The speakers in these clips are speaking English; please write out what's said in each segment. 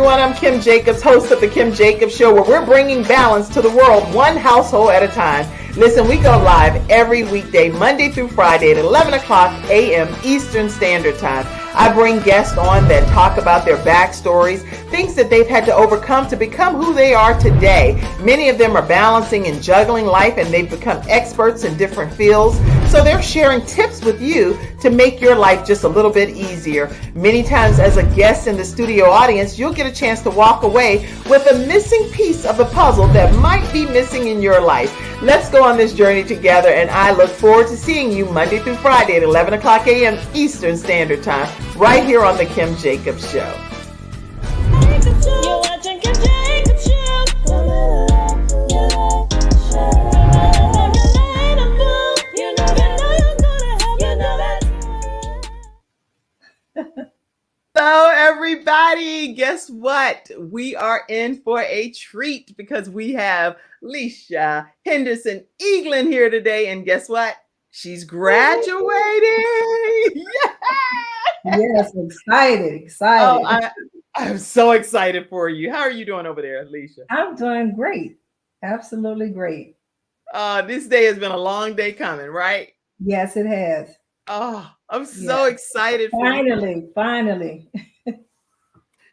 everyone. I'm Kim Jacobs, host of The Kim Jacobs Show, where we're bringing balance to the world, one household at a time. Listen, we go live every weekday, Monday through Friday at 11 o'clock a.m. Eastern Standard Time. I bring guests on that talk about their backstories, things that they've had to overcome to become who they are today. Many of them are balancing and juggling life, and they've become experts in different fields. So they're sharing tips with you to make your life just a little bit easier. Many times as a guest in the studio audience, you'll get a chance to walk away with a missing piece of the puzzle that might be missing in your life. Let's go on this journey together, and I look forward to seeing you Monday through Friday at 11 o'clock a.m. Eastern Standard Time, right here on The Kim Jacobs Show. You're watching Kim Jacobs Show. Hello, everybody. Guess what? We are in for a treat because we have Lischa Henderson-Eaglin here today. And guess what? She's graduating. Yes, excited. Oh, I'm so excited for you. How are you doing over there, Lischa? I'm doing great. Absolutely great. This day has been a long day coming, right? Yes, it has. Oh, I'm so excited for you. Finally.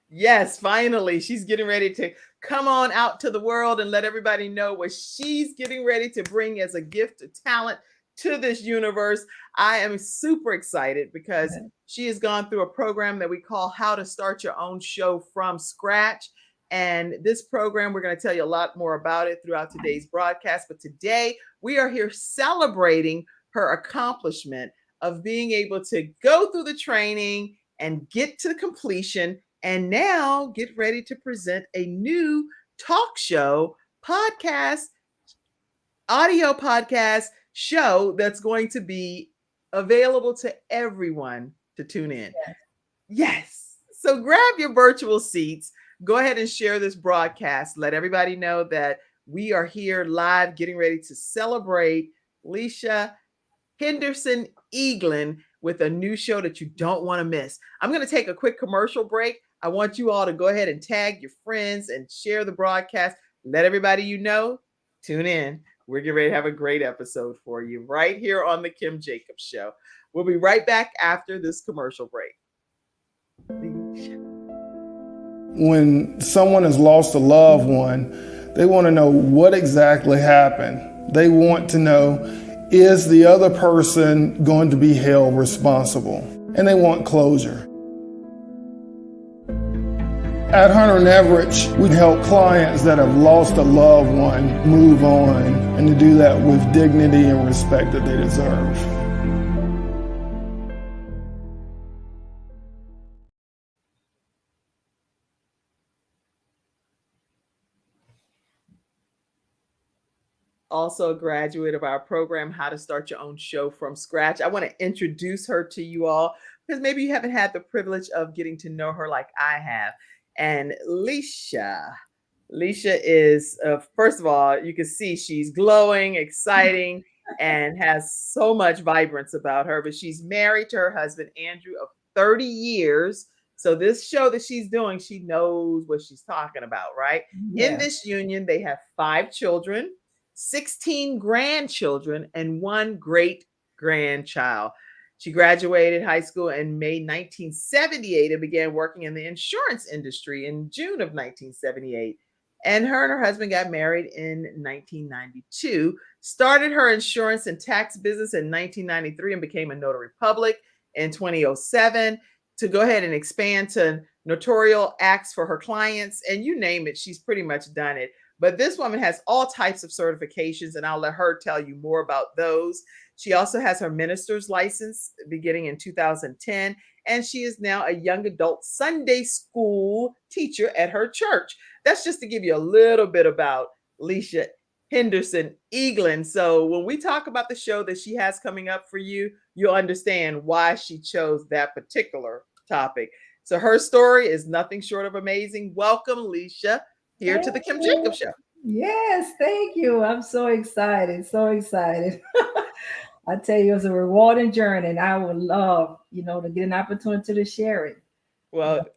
Yes, finally. She's getting ready to come on out to the world and let everybody know what she's getting ready to bring as a gift of talent to this universe. I am super excited because she has gone through a program that we call How to Start Your Own Show from Scratch. And this program, we're going to tell you a lot more about it throughout today's broadcast. But today we are here celebrating her accomplishment of being able to go through the training and get to completion, and now get ready to present a new talk show, podcast, audio podcast show that's going to be available to everyone to tune in. Yes. So grab your virtual seats. Go ahead and share this broadcast. Let everybody know that we are here live getting ready to celebrate Lischa Henderson-Eaglin with a new show that you don't want to miss. I'm going to take a quick commercial break. I want you all to go ahead and tag your friends and share the broadcast. Let everybody you know tune in. We're getting ready to have a great episode for you right here on The Kim Jacobs Show. We'll be right back after this commercial break. When someone has lost a loved one, they want to know what exactly happened. They want to know, is the other person going to be held responsible? And they want closure. At Hunter & Everett, we help clients that have lost a loved one move on, and to do that with dignity and respect that they deserve. Also a graduate of our program, How to Start Your Own Show from Scratch. I want to introduce her to you all because maybe you haven't had the privilege of getting to know her like I have. And Lischa is, first of all, you can see she's glowing, exciting, and has so much vibrance about her. But she's married to her husband, Andrew, of 30 years. So this show that she's doing, she knows what she's talking about, right? Yeah. In this union, they have 5 children, 16 grandchildren, and 1 great-grandchild. She graduated high school in May 1978 and began working in the insurance industry in June of 1978. And her husband got married in 1992, started her insurance and tax business in 1993, and became a notary public in 2007 to go ahead and expand to notarial acts for her clients. And you name it, she's pretty much done it. But this woman has all types of certifications, and I'll let her tell you more about those. She also has her minister's license beginning in 2010, and she is now a young adult Sunday school teacher at her church. That's just to give you a little bit about Lischa Henderson-Eaglin. So when we talk about the show that she has coming up for you, you'll understand why she chose that particular topic. So her story is nothing short of amazing. Welcome, Lischa, here to the Kim Jacobs Show. Yes, thank you. I'm so excited. I tell you, it's a rewarding journey, and I would love, to get an opportunity to share it. Well,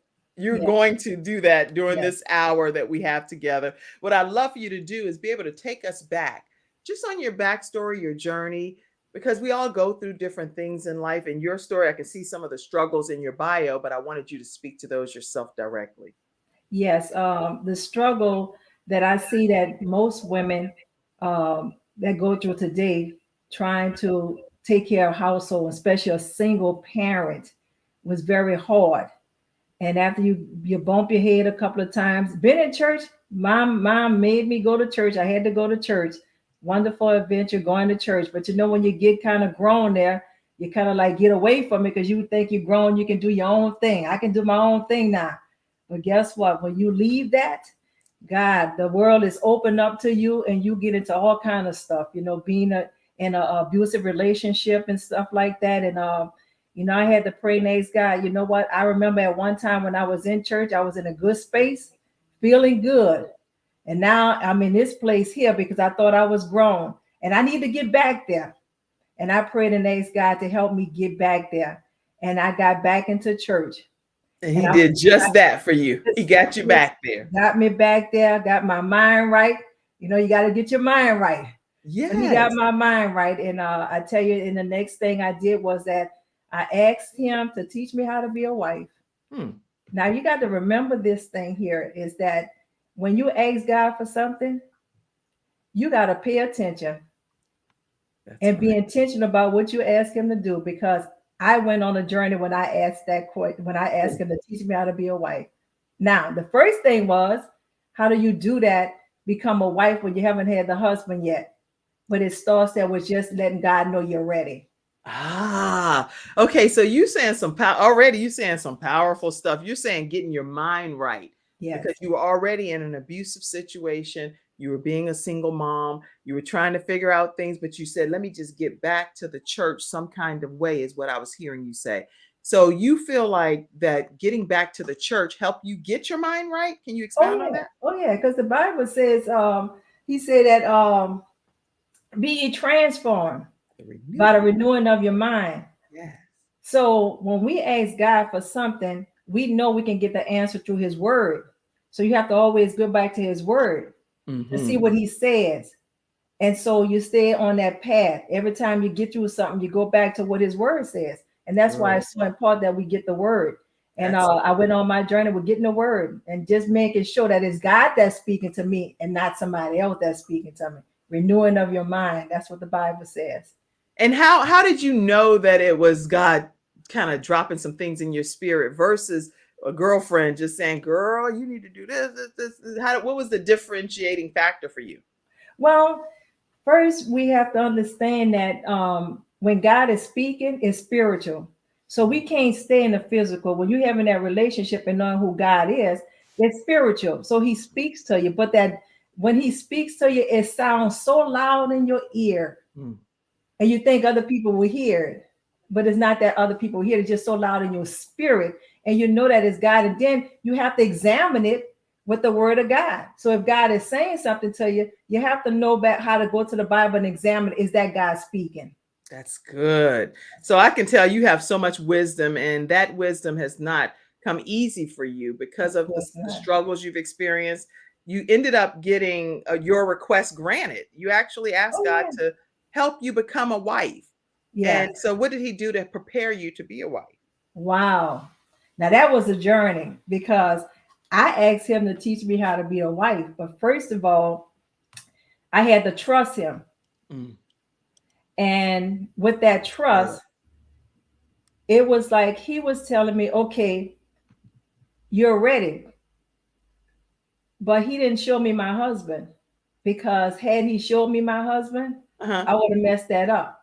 You're Yeah. going to do that during Yes. this hour that we have together. What I'd love for you to do is be able to take us back just on your backstory, your journey, because we all go through different things in life. In your story, I can see some of the struggles in your bio, but I wanted you to speak to those yourself directly. Yes. The struggle that I see that most women that go through today, trying to take care of household, especially a single parent, was very hard. And after you bump your head a couple of times, been in church. Mom made me go to church. I had to go to church. Wonderful adventure going to church. But you know, when you get kind of grown there, you kind of like get away from it because you think you're grown, you can do your own thing. I can do my own thing now. But guess what? When you leave that, God, the world is open up to you and you get into all kind of stuff, you know, being in a abusive relationship and stuff like that. And you know, I had to pray and ask God, you know what? I remember at one time when I was in church, I was in a good space, feeling good. And now I'm in this place here because I thought I was grown and I need to get back there. And I prayed and asked God to help me get back there. And I got back into church. And And he I did just that for you. He got you was back there. got me back there, got my mind right. You know, you got to get your mind right. So he got Yes. my mind right. And I tell you, and the next thing I did was that I asked him to teach me how to be a wife. Hmm. Now you got to remember this thing here is that when you ask God for something, you got to pay attention That's and be right. intentional about what you ask him to do. Because I went on a journey when I asked that question, when I asked him to teach me how to be a wife. Now, the first thing was, how do you do that? Become a wife when you haven't had the husband yet. But it starts there with just letting God know you're ready. Ah, okay. So you saying some power already. You saying some powerful stuff. You're saying getting your mind right because Yes. you were already in an abusive situation. You were being a single mom. You were trying to figure out things, but you said, "Let me just get back to the church some kind of way," is what I was hearing you say. So you feel like that getting back to the church helped you get your mind right? Can you Oh expound on yeah. that? Oh yeah. Because the Bible says, he said that be ye transformed The by the renewing. renewing of your mind. Yes. So when we ask God for something, we know we can get the answer through his word. So you have to always go back to his word to see Hmm. what he says. And so you stay on that path. Every time you get through something, you go back to what his word says. And that's why Good. it's so important that we get the word. And That's I went on my journey with getting the word and just making sure that it's God that's speaking to me and not somebody else that's speaking to me. Renewing of your mind. That's what the Bible says. And how did you know that it was God kind of dropping some things in your spirit versus a girlfriend just saying, "Girl, you need to do this." How, what was the differentiating factor for you? Well, first, we have to understand that when God is speaking, it's spiritual. So we can't stay in the physical. When you're having that relationship and knowing who God is, it's spiritual. So he speaks to you, but that when he speaks to you, it sounds so loud in your ear, Mm, and you think other people will hear it, but it's not that other people hear it. It's just so loud in your spirit, and you know that it's God. And then you have to examine it with the word of God. So if God is saying something to you, you have to know back how to go to the Bible and examine, is that God speaking? that's good. So I can tell you have so much wisdom, and that wisdom has not come easy for you because Of of course the not. struggles you've experienced. You ended up getting your request granted. You actually asked Oh God yeah. to help you become a wife. And Yes. so, what did He do to prepare you to be a wife? Wow. Now that was a journey because I asked him to teach me how to be a wife. But first of all, I had to trust him. Mm, And with that good. trust, it was like he was telling me, okay, you're ready. But he didn't show me my husband because had he showed me my husband, Uh-huh. I would have messed that up.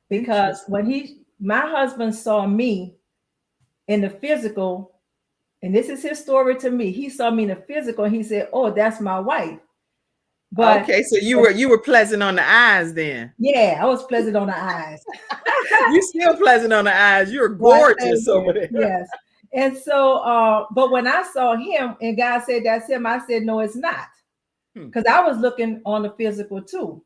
Because Interesting. when my husband saw me in the physical, and this is his story to me, he saw me in the physical and he said, "Oh, that's my wife." But Okay, so you were pleasant on the eyes then. yeah, I was pleasant on the eyes. You still pleasant on the eyes. You're Why, thank gorgeous over you. there. Yes. And so, but when I saw him and God said that's him, I said, no, it's not. Hmm, Because I was looking on the physical too.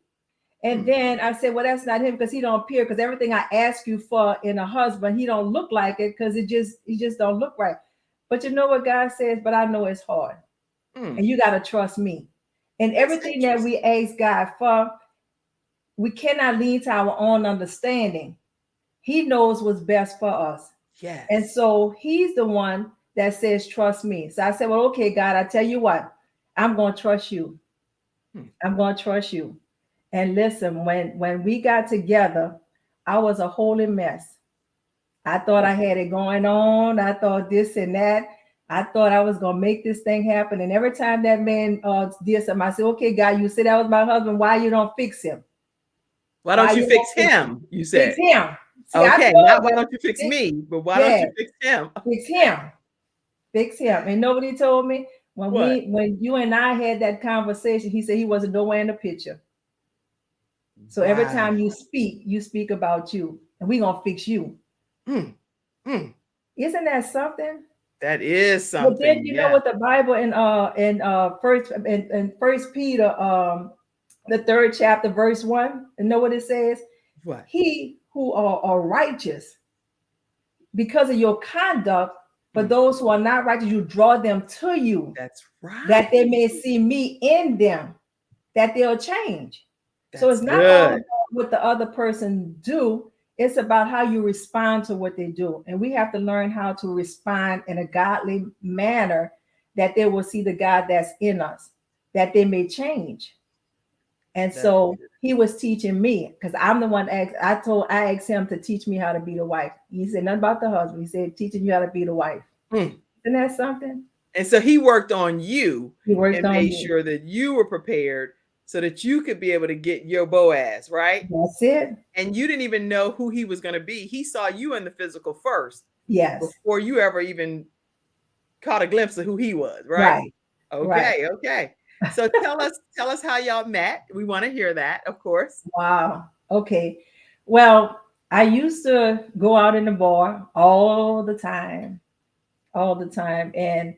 And hmm. then I said, well, that's not him because he don't appear, because everything I ask you for in a husband, he don't look like it because he just don't look right. But you know what God says? But I know it's hard. Mm, And you got to trust me. And that's everything that we ask God for, we cannot lean to our own understanding. He knows what's best for us. And yes. so he's the one that says, trust me. So I said, well, okay, God, I tell you what, I'm going to trust you. Hmm. I'm going to trust you. And listen, when we got together, I was a holy mess. I thought I had it going on. I thought this and that. I thought I was gonna make this thing happen. And every time that man did something, I said, "Okay, God, you said that was my husband. Why you don't fix him? Why Why don't you you fix don't fix him? You fix said. him?" See, I Okay, not told why them, don't you fix fix, me, but why don't yeah, you fix him? fix him, fix him. And nobody told me What? when you and I had that conversation. He said he wasn't nowhere in the picture. So every Wow. time you speak about you, and we gonna fix you. Mm, mm. Isn't that something? That is But then something. you know Yeah. what the Bible in First Peter the third chapter verse 1, and know what it says? What? He who are righteous because of your conduct, for Mm, those who are not righteous, you draw them to you, that's that they right. may see me in them, that they'll change. So That's it's not all good. about what the other person do. It's about how you respond to what they do. And we have to learn how to respond in a godly manner that they will see the God that's in us, that they may change. And That's so good. he was teaching me because I'm the one I asked him to teach me how to be the wife. He said nothing about the husband. He said teaching you how to be the wife. Mm. Isn't that something? And so he worked on you He worked and on made me. sure that you were prepared so that you could be able to get your Boaz, right? That's it. And you didn't even know who he was going to be. He saw you in the physical first Yes. before you ever even caught a glimpse of who he was, right? Right. Right. Okay, okay. So tell us how y'all met. We want to hear that, of course. Wow. Okay. Well, I used to go out in the bar all the time, all the time. And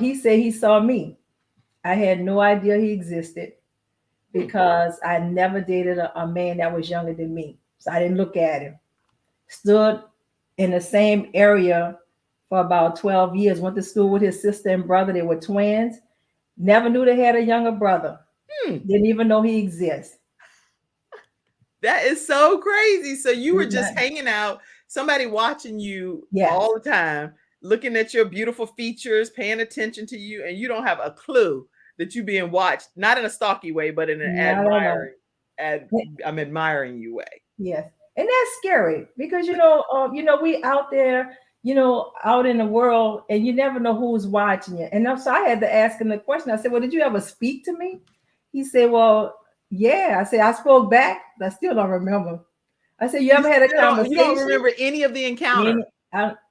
he said he saw me. I had no idea he existed Hmm. because I never dated a man that was younger than me. So I didn't look at him. Stood in the same area for about 12 years, went to school with his sister and brother. They were twins. Never knew they had a younger brother. Hmm. Didn't even know he exists. That is so crazy. So you were Isn't just that- hanging out, somebody watching you Yes. all the time, looking at your beautiful features, paying attention to you, and you don't have a clue that you're being watched, not in a stalky way, but in an Not at all. I'm admiring you way. Yes, and that's scary because we out there, out in the world, and you never know who's watching you. And so I had to ask him the question. I said, "Well, did you ever speak to me?" He said, "Well, yeah." I said, "I spoke back. I still don't remember." I said, "You You ever had a you don't conversation? remember any of the encounter.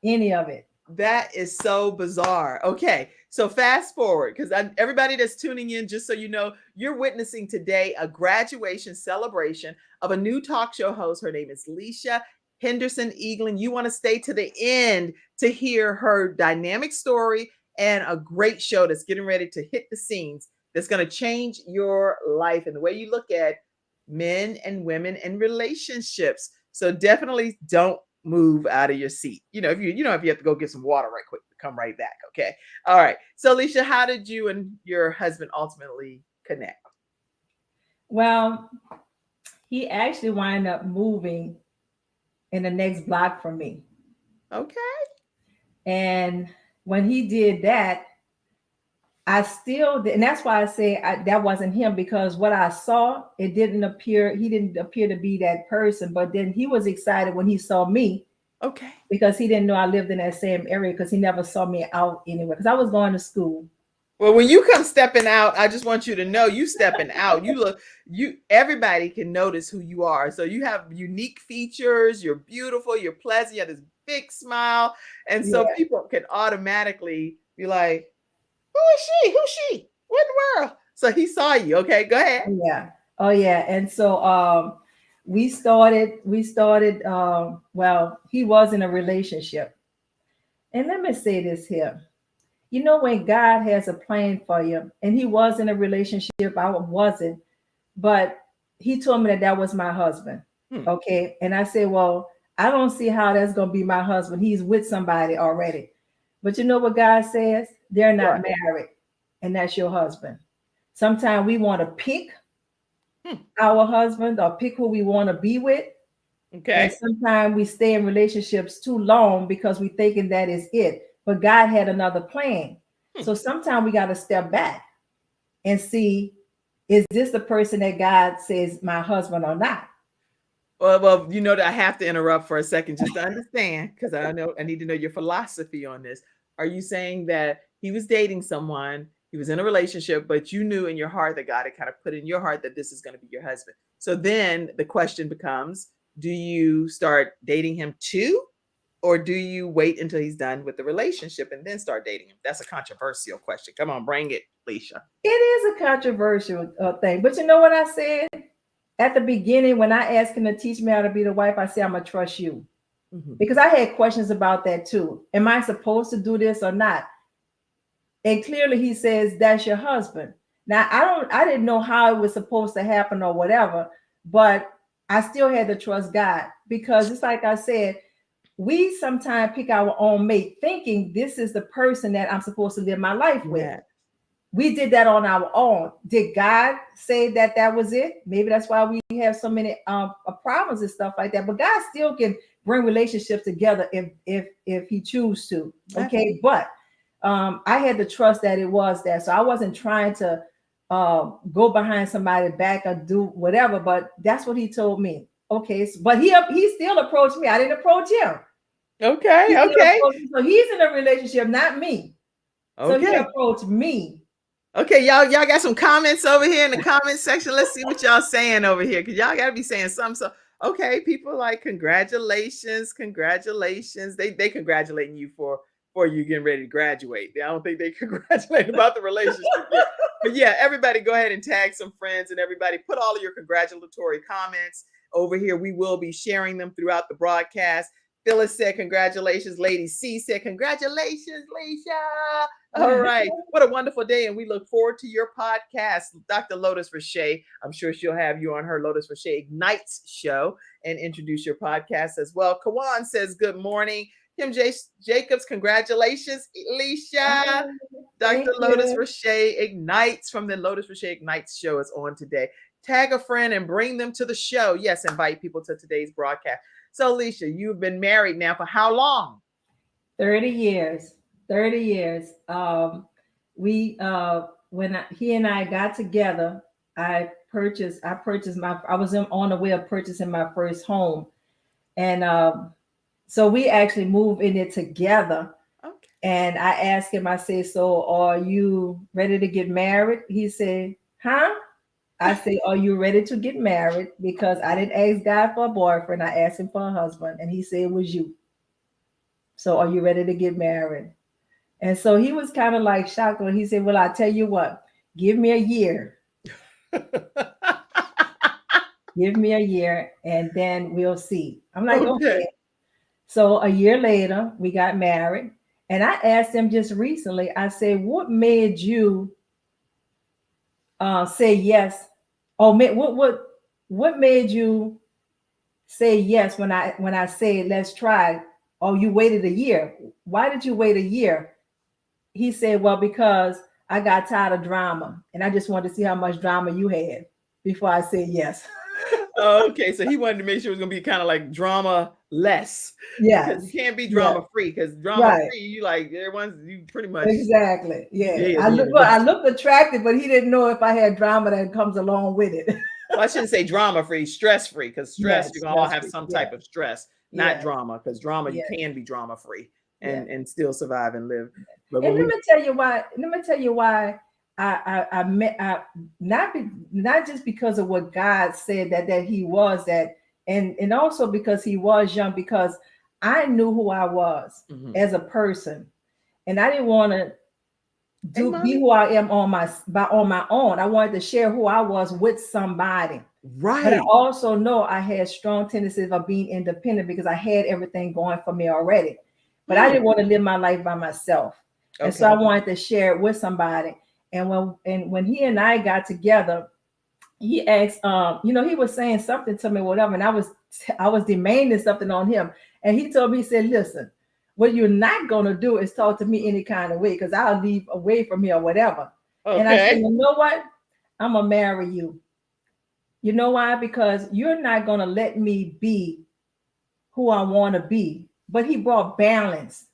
Any of it?" That is so bizarre. Okay, so fast forward because everybody that's tuning in, just so you know, you're witnessing today a graduation celebration of a new talk show host. Her name is Lischa Henderson-Eaglin. You want to stay to the end to hear her dynamic story and a great show that's getting ready to hit the scenes that's going to change your life and the way you look at men and women and relationships. So definitely don't move out of your seat. If you have to go get some water right quick, come right back. Okay. All right. So Lischa, how did you and your husband ultimately connect? Well, he actually wound up moving in the next block from me, Okay. and when he did that, I still did, and that's why I say that wasn't him because what I saw, he didn't appear to be that person. But then he was excited when he saw me Okay. because he didn't know I lived in that same area because he never saw me out anywhere because I was going to school. Well, when you come stepping out, I just want you to know you stepping out. Everybody can notice who you are. So you have unique features. You're beautiful. You're pleasant. You have this big smile. And so Yeah, people can automatically be like, who is she? Who's she? What in the world? So he saw you. Okay, go ahead. yeah, oh yeah. And so we started. Well, he was in a relationship, and let me say this here. When God has a plan for you, and he was in a relationship, I wasn't, but he told me that was my husband. Hmm. Okay. And I said, well, I don't see how that's going to be my husband. He's with somebody already. But you know what God says? They're not What? married, and that's your husband. Sometimes we want to pick Hmm. our husband or pick who we want to be with. And Okay. sometimes we stay in relationships too long because we thinking that is it. But God had another plan. Hmm. So sometimes we got to step back and see, is this the person that God says my husband or not? Well, you know that I have to interrupt for a second just to understand, because I know I need to know your philosophy on this. Are you saying that he was dating someone, he was in a relationship, but you knew in your heart that God had kind of put in your heart that this is going to be your husband? So then the question becomes, do you start dating him too? Or do you wait until he's done with the relationship and then start dating him? That's a controversial question. Come on, bring it, Lischa. It is a controversial thing. But you know what I said? At the beginning, when I asked him to teach me how to be the wife, I said, I'm going to trust you. Mhm. Because I had questions about that too. Am I supposed to do this or not? And clearly he says, that's your husband. Now, I didn't know how it was supposed to happen or whatever, but I still had to trust God because it's like I said, we sometimes pick our own mate thinking this is the person that I'm supposed to live my life with. Yeah. We did that on our own. Did God say that that was it? Maybe that's why we have so many problems and stuff like that. But God still can bring relationships together if He chooses to. Okay, but I had to trust that it was that. So I wasn't trying to go behind somebody's back or do whatever. But that's what He told me. Okay, but he still approached me. I didn't approach him. Okay. Okay. So he's in a relationship, not me. So he Okay. approached me. Okay, y'all got some comments over here in the comment section. Let's see what y'all saying over here, because y'all gotta be saying something. So okay, people like congratulations. They congratulating you for you getting ready to graduate. I don't think they congratulate about the relationship yet. But yeah, everybody go ahead and tag some friends, and everybody put all of your congratulatory comments over here. We will be sharing them throughout the broadcast. Phyllis said congratulations. Lady C said congratulations, Lischa. All right. What a wonderful day. And we look forward to your podcast, Dr. Lotus Rashay. I'm sure she'll have you on her Lotus Rashay Ignites show and introduce your podcast as well. Kawan says, good morning. Kim Jacobs, congratulations, Lischa. Dr. Lotus Rashay Ignites from the Lotus Rashay Ignites show is on today. Tag a friend and bring them to the show. Yes, invite people to today's broadcast. So, Lischa, you've been married now for how long? 30 years. 30 years. When he and I got together, I was on the way of purchasing my first home. And so we actually moved in it together. Okay. And I asked him, I said, so are you ready to get married? He said, huh? I said, are you ready to get married? Because I didn't ask God for a boyfriend. I asked him for a husband. And he said, it was you. So are you ready to get married? And so he was kind of like shocked when he said, well, I tell you what, give me a year. Give me a year and then we'll see. I'm like, okay. So a year later, we got married. And I asked him just recently, I said, what made you say yes? Or what made you say yes when I said, let's try? Oh, you waited a year. Why did you wait a year? He said, well, because I got tired of drama and I just wanted to see how much drama you had before I said yes. Okay, so he wanted to make sure it was going to be kind of like drama less. Yes. Because you can't be drama free, because drama free, you like, everyone's, you pretty much. Exactly. Yeah. I looked attractive, but he didn't know if I had drama that comes along with it. Well, I shouldn't say drama free, stress free, because stress, you can all have some type of stress, not drama, because drama, you can be drama free and still survive and live. But and let me tell you why I met not just because of what God said that he was that, and also because he was young, because I knew who I was as a person, and I didn't want to be who I am on my own. I wanted to share who I was with somebody. Right. But I also know I had strong tendencies of being independent because I had everything going for me already. But I didn't want to live my life by myself. Okay. And so I wanted to share it with somebody. And when he and I got together, he asked, he was saying something to me, whatever, and I was demanding something on him. And he told me, he said, listen, what you're not going to do is talk to me any kind of way, because I'll leave away from here or whatever. And I said, Okay. you know what? I'm going to marry you. You know why? Because you're not going to let me be who I want to be. But he brought balance.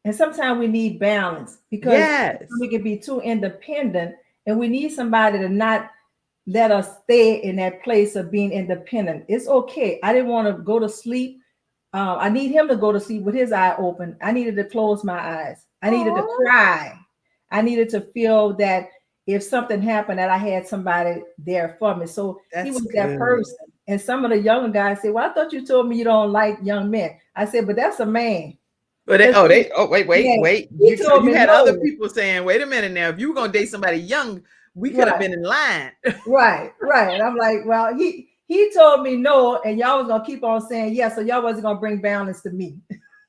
And sometimes we need balance, because Yes. we can be too independent, and we need somebody to not let us stay in that place of being independent. It's okay. I didn't want to go to sleep. I need him to go to sleep with his eye open. I needed to close my eyes. I needed to cry. I needed to feel that if something happened, that I had somebody there for me. So he was that person. And some of the younger guys say, well, I thought you told me you don't like young men. I said, but that's a man. But wait. You had other people saying, wait a minute now, if you were going to date somebody young, we could have been in line. Right. And I'm like, well, he told me no, and y'all was going to keep on saying yes, so y'all wasn't going to bring balance to me.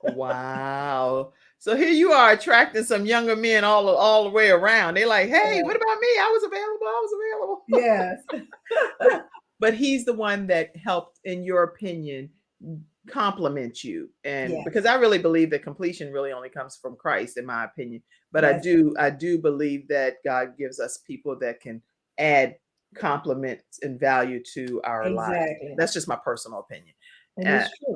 Wow. So here you are attracting some younger men all the way around. They're like, hey, what about me? I was available. Yes. But he's the one that helped, in your opinion, compliment you. And because I really believe that completion really only comes from Christ, in my opinion. But I do believe that God gives us people that can add compliments and value to our lives. That's just my personal opinion.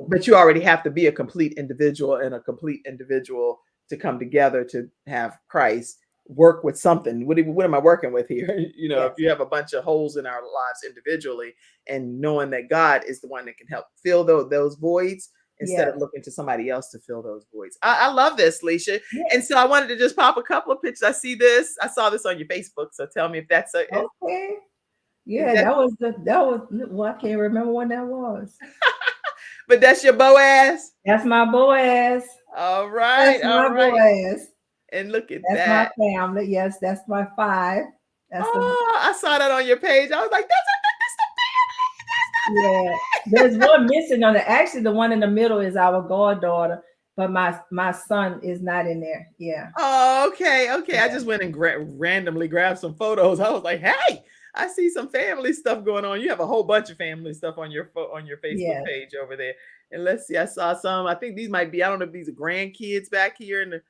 But you already have to be a complete individual, and a complete individual to come together to have Christ work with something. What am I working with here? If you have a bunch of holes in our lives individually, and knowing that God is the one that can help fill those voids, instead of looking to somebody else to fill those voids. I love this, Lischa. And so I wanted to just pop a couple of pictures. I saw this on your Facebook. So tell me if that's okay. Yeah, that was well, I can't remember when that was. But that's your Boaz? That's my Boaz. All right. That's my Boaz. And look at that's that. My family. Yes, that's my 5. I saw that on your page. I was like, that's the family. Yeah. There's one missing on it. Actually, the one in the middle is our goddaughter, but my son is not in there. Yeah. Oh, okay. I just went and randomly grabbed some photos. I was like, hey, I see some family stuff going on. You have a whole bunch of family stuff on your Facebook page over there. And let's see, I saw some. I think these might be, I don't know if these are grandkids back here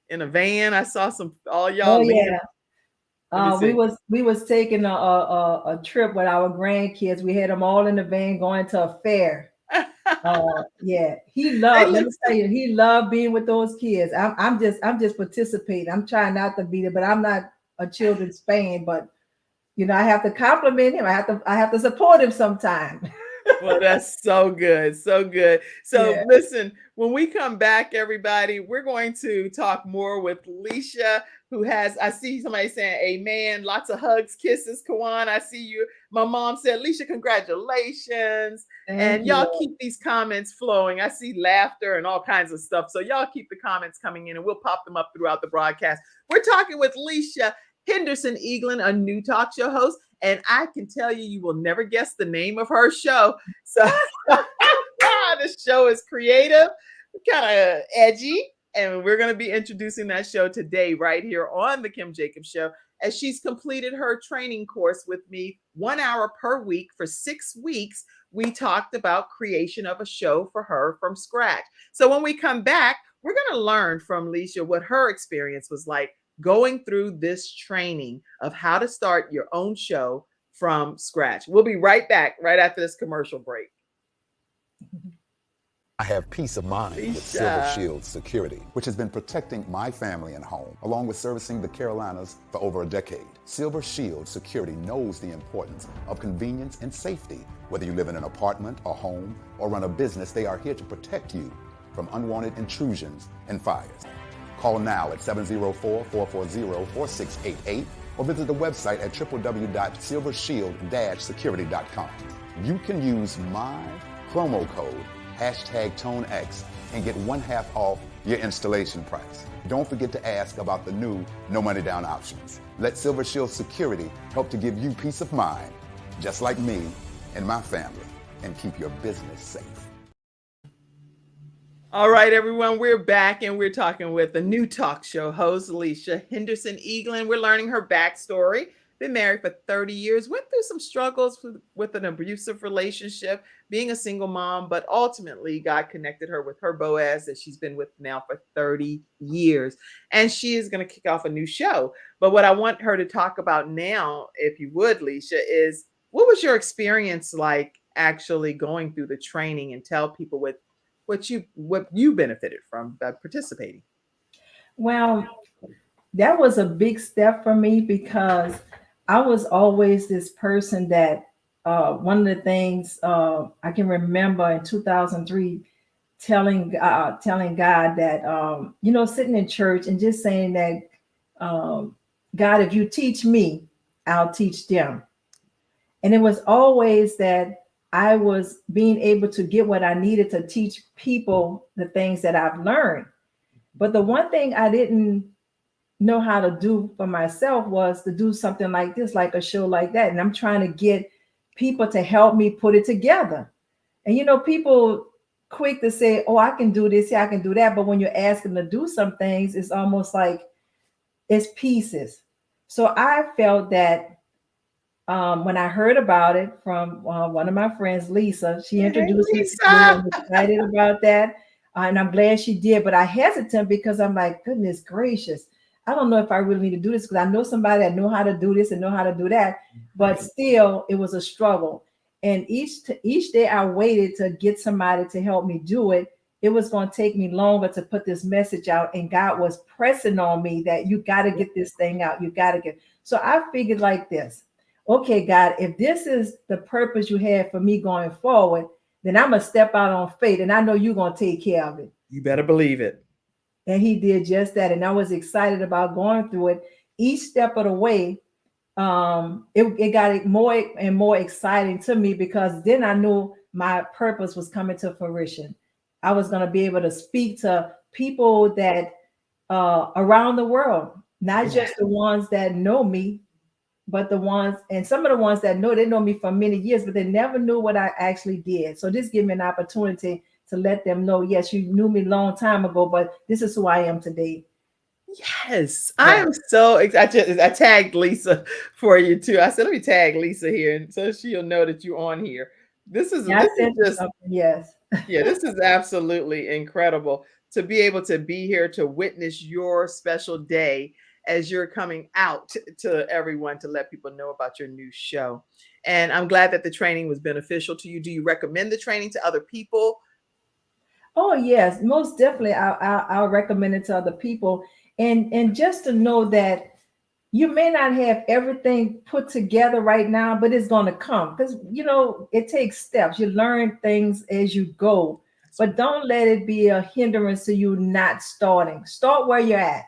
in a van. I saw some, all y'all. Oh yeah. We was taking a trip with our grandkids. We had them all in the van going to a fair. He loved. Let me tell you, he loved being with those kids. I'm just participating. I'm trying not to be there, but I'm not a children's fan. But I have to compliment him. I have to support him sometime. Well, that's so good. So listen, when we come back, everybody, we're going to talk more with Lischa, who has, I see somebody saying amen, lots of hugs, kisses, Kawan. I see you. My mom said, Lischa, congratulations. And y'all keep these comments flowing. I see laughter and all kinds of stuff. So y'all keep the comments coming in, and we'll pop them up throughout the broadcast. We're talking with Lischa Henderson-Eaglin, a new talk show host. And I can tell you, you will never guess the name of her show. So the show is creative, kind of edgy. And we're going to be introducing that show today, right here on the Kim Jacobs Show, as she's completed her training course with me, 1 hour per week for 6 weeks. We talked about creation of a show for her from scratch. So when we come back, we're going to learn from Lischa what her experience was like going through this training of how to start your own show from scratch. We'll be right back right after this commercial break. I have peace of mind with Silver Shield Security, which has been protecting my family and home, along with servicing the Carolinas for over a decade. Silver Shield Security knows the importance of convenience and safety. Whether you live in an apartment, a home, or run a business, they are here to protect you from unwanted intrusions and fires. Call now at 704-440-4688 or visit the website at www.silvershield-security.com. You can use my promo code #ToneX and get 1/2 off your installation price. Don't forget to ask about the new no money down options. Let Silver Shield Security help to give you peace of mind, just like me and my family, and keep your business safe. All right, everyone, we're back and we're talking with the new talk show host, Lischa Henderson-Eaglin. We're learning her backstory. Been married for 30 years, went through some struggles with an abusive relationship, being a single mom, but ultimately God connected her with her Boaz that she's been with now for 30 years. And she is going to kick off a new show. But what I want her to talk about now, if you would, Lischa, is what was your experience like actually going through the training, and tell people what you benefited from by participating. Well, that was a big step for me because I was always this person that one of the things I can remember in 2003 telling God that sitting in church and just saying that God, if you teach me, I'll teach them. And it was always that I was being able to get what I needed to teach people the things that I've learned. But the one thing I didn't know how to do for myself was to do something like this, like a show like that. And I'm trying to get people to help me put it together. And people quick to say, oh, I can do this, yeah, I can do that. But when you're asking to do some things, it's almost like it's pieces. So I felt that when I heard about it from one of my friends, Lisa, she introduced me to me. I'm excited about that. And I'm glad she did, but I hesitate because I'm like, goodness gracious, I don't know if I really need to do this, because I know somebody that know how to do this and know how to do that. But still, it was a struggle. And each day I waited to get somebody to help me do it. It was going to take me longer to put this message out. And God was pressing on me that you got to get this thing out. You got to get. So I figured like this. Okay, God, if this is the purpose you have for me going forward, then I'm going to step out on faith. And I know you're going to take care of it. You better believe it. And he did just that. And I was excited about going through it. Each step of the way, it got more and more exciting to me, because then I knew my purpose was coming to fruition. I was going to be able to speak to people that around the world, not just the ones that know me, but the ones, and some of the ones that they know me for many years, but they never knew what I actually did. So this gave me an opportunity to let them know, yes, you knew me a long time ago, but this is who I am today. Yes, I am so excited. I tagged Lisa for you too. I said, let me tag Lisa here, and so she'll know that you're on here. This is just yes. Yeah, this is absolutely incredible to be able to be here to witness your special day as you're coming out to everyone to let people know about your new show. And I'm glad that the training was beneficial to you. Do you recommend the training to other people? Oh yes, most definitely. I'll recommend it to other people, and just to know that you may not have everything put together right now, but it's going to come, because it takes steps. You learn things as you go, but don't let it be a hindrance to you not starting. Start where you're at,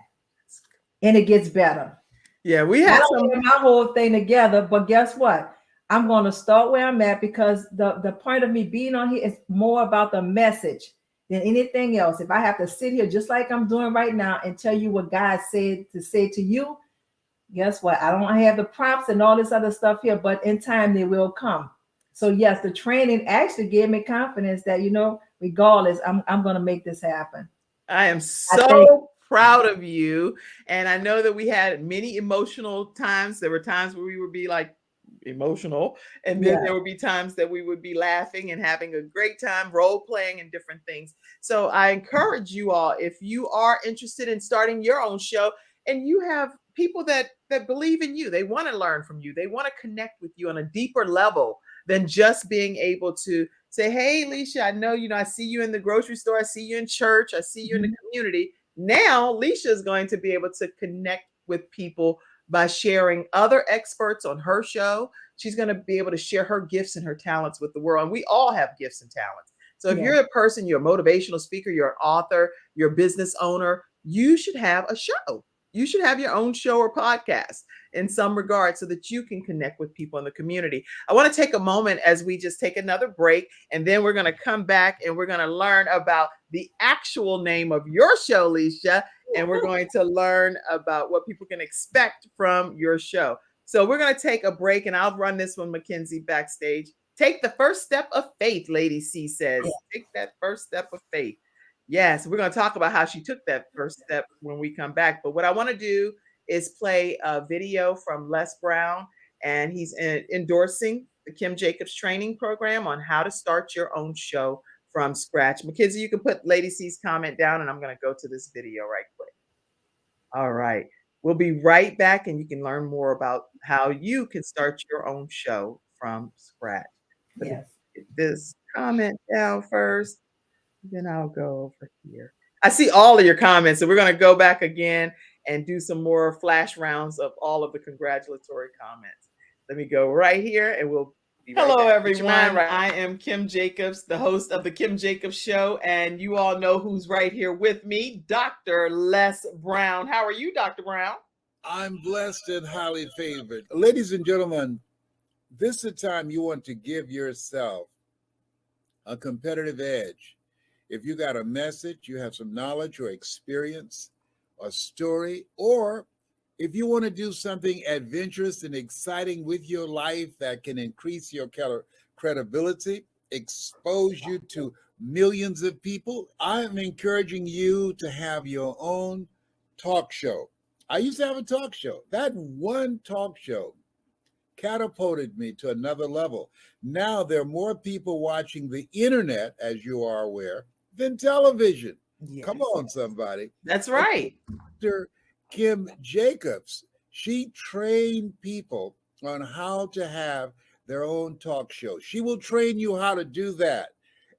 and it gets better. Yeah, we had my whole thing together, but guess what? I'm going to start where I'm at, because the point of me being on here is more about the message than anything else. If I have to sit here just like I'm doing right now and tell you what God said to say to you, guess what? I don't have the props and all this other stuff here, but in time they will come. So yes, the training actually gave me confidence that, regardless, I'm going to make this happen. I am so proud of you. And I know that we had many emotional times. There were times where we would be like emotional, and then there would be times that we would be laughing and having a great time role playing and different things. So I encourage you all, if you are interested in starting your own show and you have people that believe in you, they want to learn from you, they want to connect with you on a deeper level than just being able to say, hey, Lischa, I know, I see you in the grocery store, I see you in church, I see you in the community. Now Lischa is going to be able to connect with people by sharing other experts on her show. She's going to be able to share her gifts and her talents with the world. And we all have gifts and talents. So if you're a person, you're a motivational speaker, you're an author, you're a business owner, you should have a show. You should have your own show or podcast in some regard, so that you can connect with people in the community. I want to take a moment as we just take another break, and then we're going to come back and we're going to learn about the actual name of your show, Lischa, and we're going to learn about what people can expect from your show. So we're going to take a break, and I'll run this one, Mackenzie, backstage. Take the first step of faith, Lady C says. Take that first step of faith. Yes, we're going to talk about how she took that first step when we come back. But what I want to do is play a video from Les Brown, and he's endorsing the Kim Jacobs training program on how to start your own show from scratch. Mackenzie, you can put Lady C's comment down, and I'm going to go to this video right quick. All right. We'll be right back, and you can learn more about how you can start your own show from scratch. Let me Yes. get this comment down first, then I'll go over here. I see all of your comments, so we're going to go back again and do some more flash rounds of all of the congratulatory comments. Let me go right here, and we'll be right Hello, back. everyone. Right. I am Kim Jacobs, the host of the Kim Jacobs Show, and you all know who's right here with me, Dr. Les Brown. How are you, Dr. Brown? I'm blessed and highly favored. Ladies and gentlemen, this is the time you want to give yourself a competitive edge. If you got a message, you have some knowledge or experience, a story, or if you want to do something adventurous and exciting with your life that can increase your credibility, expose you to millions of people, I'm encouraging you to have your own talk show. I used to have a talk show. That one talk show catapulted me to another level. Now there are more people watching the internet, as you are aware, than television. Yes. Come on, somebody. That's right. Dr. Kim Jacobs, she trained people on how to have their own talk show. She will train you how to do that.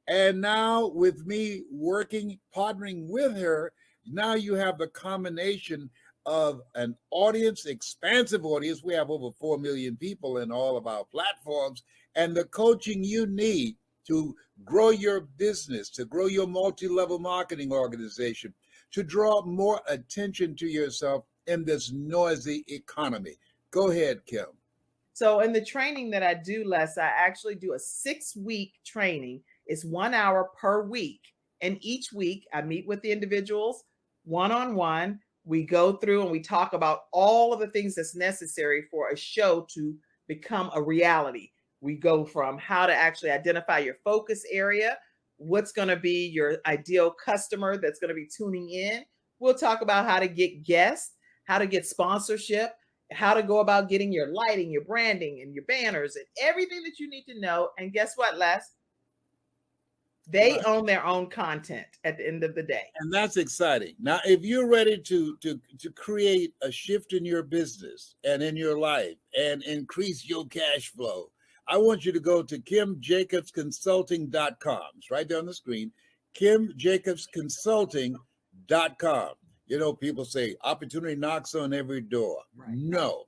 And now with me working, partnering with her, now you have the combination of an audience, expansive audience. We have over 4 million people in all of our platforms, and the coaching you need to grow your business, to grow your multi-level marketing organization, to draw more attention to yourself in this noisy economy. Go ahead, Kim. So in the training that I do, Les, I actually do a 6-week training. It's 1 hour per week. And each week I meet with the individuals one-on-one. We go through and we talk about all of the things that's necessary for a show to become a reality. We go from how to actually identify your focus area, what's going to be your ideal customer that's going to be tuning in. We'll talk about how to get guests, how to get sponsorship, how to go about getting your lighting, your branding, and your banners, and everything that you need to know. And guess what, Les? They own their own content at the end of the day. And that's exciting. Now, if you're ready to create a shift in your business and in your life and increase your cash flow, I want you to go to KimJacobsConsulting.com. It's right there on the screen, KimJacobsConsulting.com. You know, people say opportunity knocks on every door. Right. No,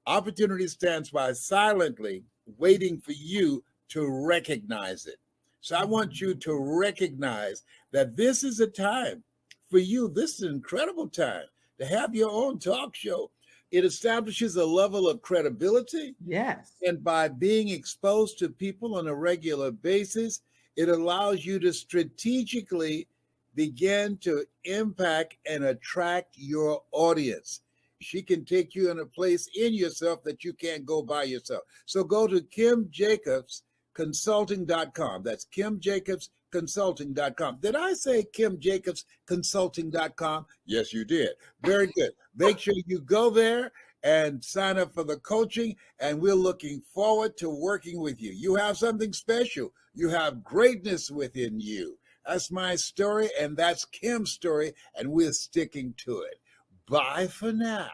opportunity stands by silently waiting for you to recognize it. So I want you to recognize that this is a time for you. This is an incredible time to have your own talk show. It establishes a level of credibility. Yes. And by being exposed to people on a regular basis, it allows you to strategically begin to impact and attract your audience. She can take you in a place in yourself that you can't go by yourself. So go to KimJacobsConsulting.com. That's KimJacobsConsulting.com. Did I say KimJacobsConsulting.com? Yes, you did. Very good. Make sure you go there and sign up for the coaching, and we're looking forward to working with you. You have something special. You have greatness within you. That's my story, and that's Kim's story, and we're sticking to it. Bye for now.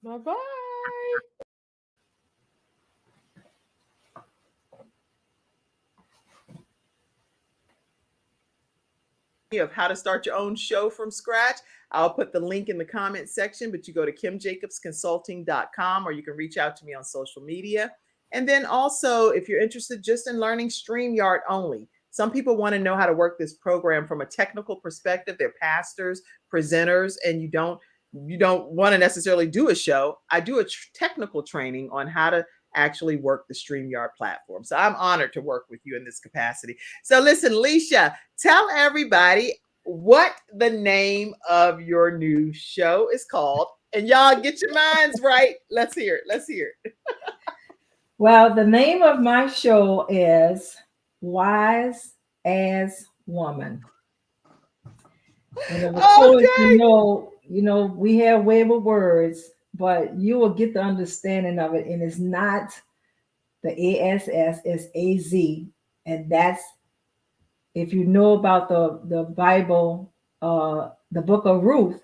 Bye-bye. Of how to start your own show from scratch. I'll put the link in the comment section, but you go to KimJacobsConsulting.com, or you can reach out to me on social media. And then also, if you're interested just in learning StreamYard only, some people want to know how to work this program from a technical perspective. They're pastors, presenters, and you don't want to necessarily do a show. I do a technical training on how to actually work the StreamYard platform. So I'm honored to work with you in this capacity. So listen, Lischa, tell everybody what the name of your new show is called. And y'all get your minds right. Let's hear it. Let's hear it. Well, the name of my show is Wise as Woman. And of course, you know, we have way of words, but you will get the understanding of it. And it's not the ASS is AZ, and that's, if you know about the Bible, the book of Ruth,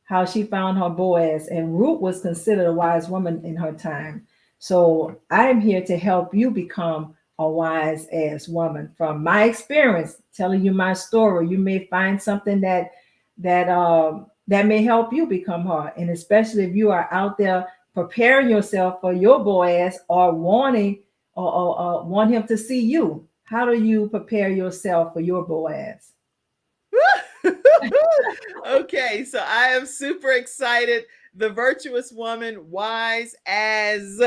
how she found her Boaz, and Ruth was considered a wise woman in her time. So I'm here to help you become a wise ass woman. From my experience, telling you my story, you may find something that may help you become her. And especially if you are out there preparing yourself for your Boaz, or wanting or want him to see you. How do you prepare yourself for your Boaz? Okay, so I am super excited. The virtuous woman, wise as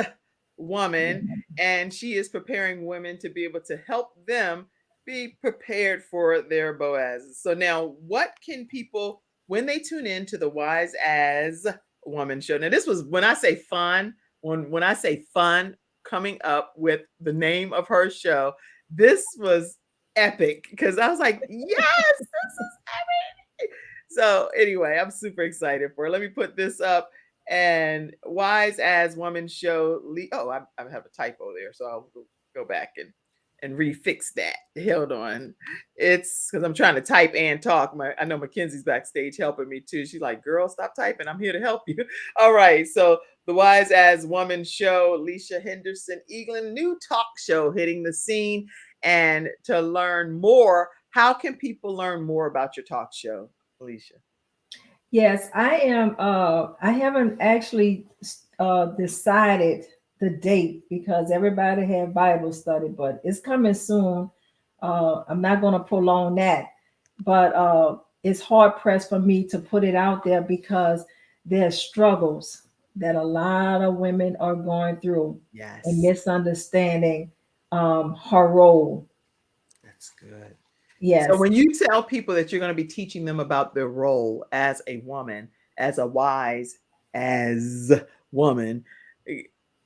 woman, and she is preparing women to be able to help them be prepared for their Boazes. So now, what can people, when they tune in to the Wise as Woman show? Now, this was, when I say fun, when I say fun, coming up with the name of her show, this was epic, because I was like, yes, this is epic. So anyway, I'm super excited for it. Let me put this up. And Wise as Woman show. Oh, I have a typo there, so I'll go back and refix that. Hold on. It's because I'm trying to type and talk. I know Mackenzie's backstage helping me too. She's like, girl, stop typing. I'm here to help you. All right. So the Wise as Woman show, Lischa Henderson-Eaglin, new talk show hitting the scene. And to learn more, how can people learn more about your talk show, Lischa? Yes, I am. I haven't actually decided the date, because everybody had Bible study, but it's coming soon. I'm not going to prolong that, but it's hard pressed for me to put it out there, because there's struggles that a lot of women are going through, Yes, and misunderstanding her role. that's good. Yes. So when you tell people that you're going to be teaching them about their role as a woman, as a wise as woman,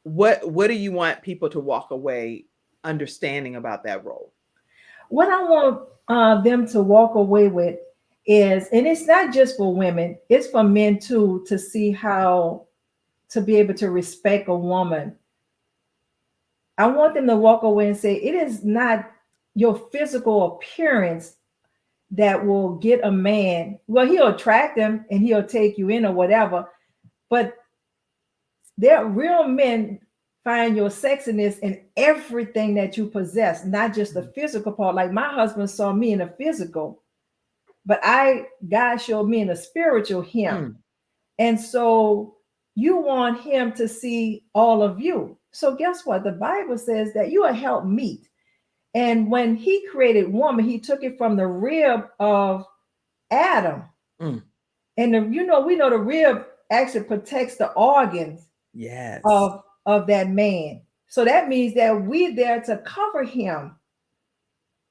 what do you want people to walk away understanding about that role? What I want them to walk away with is, and it's not just for women, it's for men too, to see how to be able to respect a woman. I want them to walk away and say, it is not your physical appearance that will get a man. Well, he'll attract him and he'll take you in or whatever, but there real men find your sexiness in everything that you possess, not just the physical part. Like my husband saw me in the physical, but God showed me in the spiritual him. And so you want him to see all of you. So guess what? The Bible says that you are help meet. And when he created woman, he took it from the rib of Adam. And we know the rib actually protects the organs, yes, of that man. So that means that we're there to cover him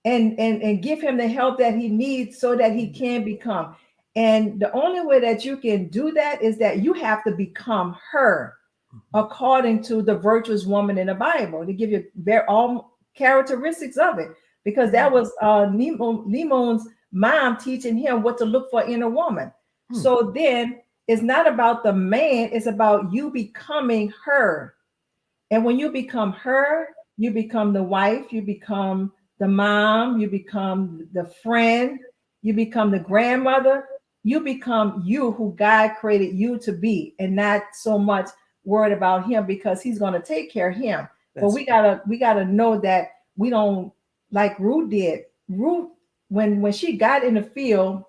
and give him the help that he needs so that he can become. And the only way that you can do that is that you have to become her, according to the virtuous woman in the Bible, to give you all characteristics of it, because that was Nemon's mom teaching him what to look for in a woman. So then it's not about the man, it's about you becoming her. And when you become her, you become the wife, you become the mom, you become the friend, you become the grandmother, you become you who God created you to be, and not so much worried about him, because he's going to take care of him. But we gotta know that we don't, like Ruth did. Ruth, when she got in the field,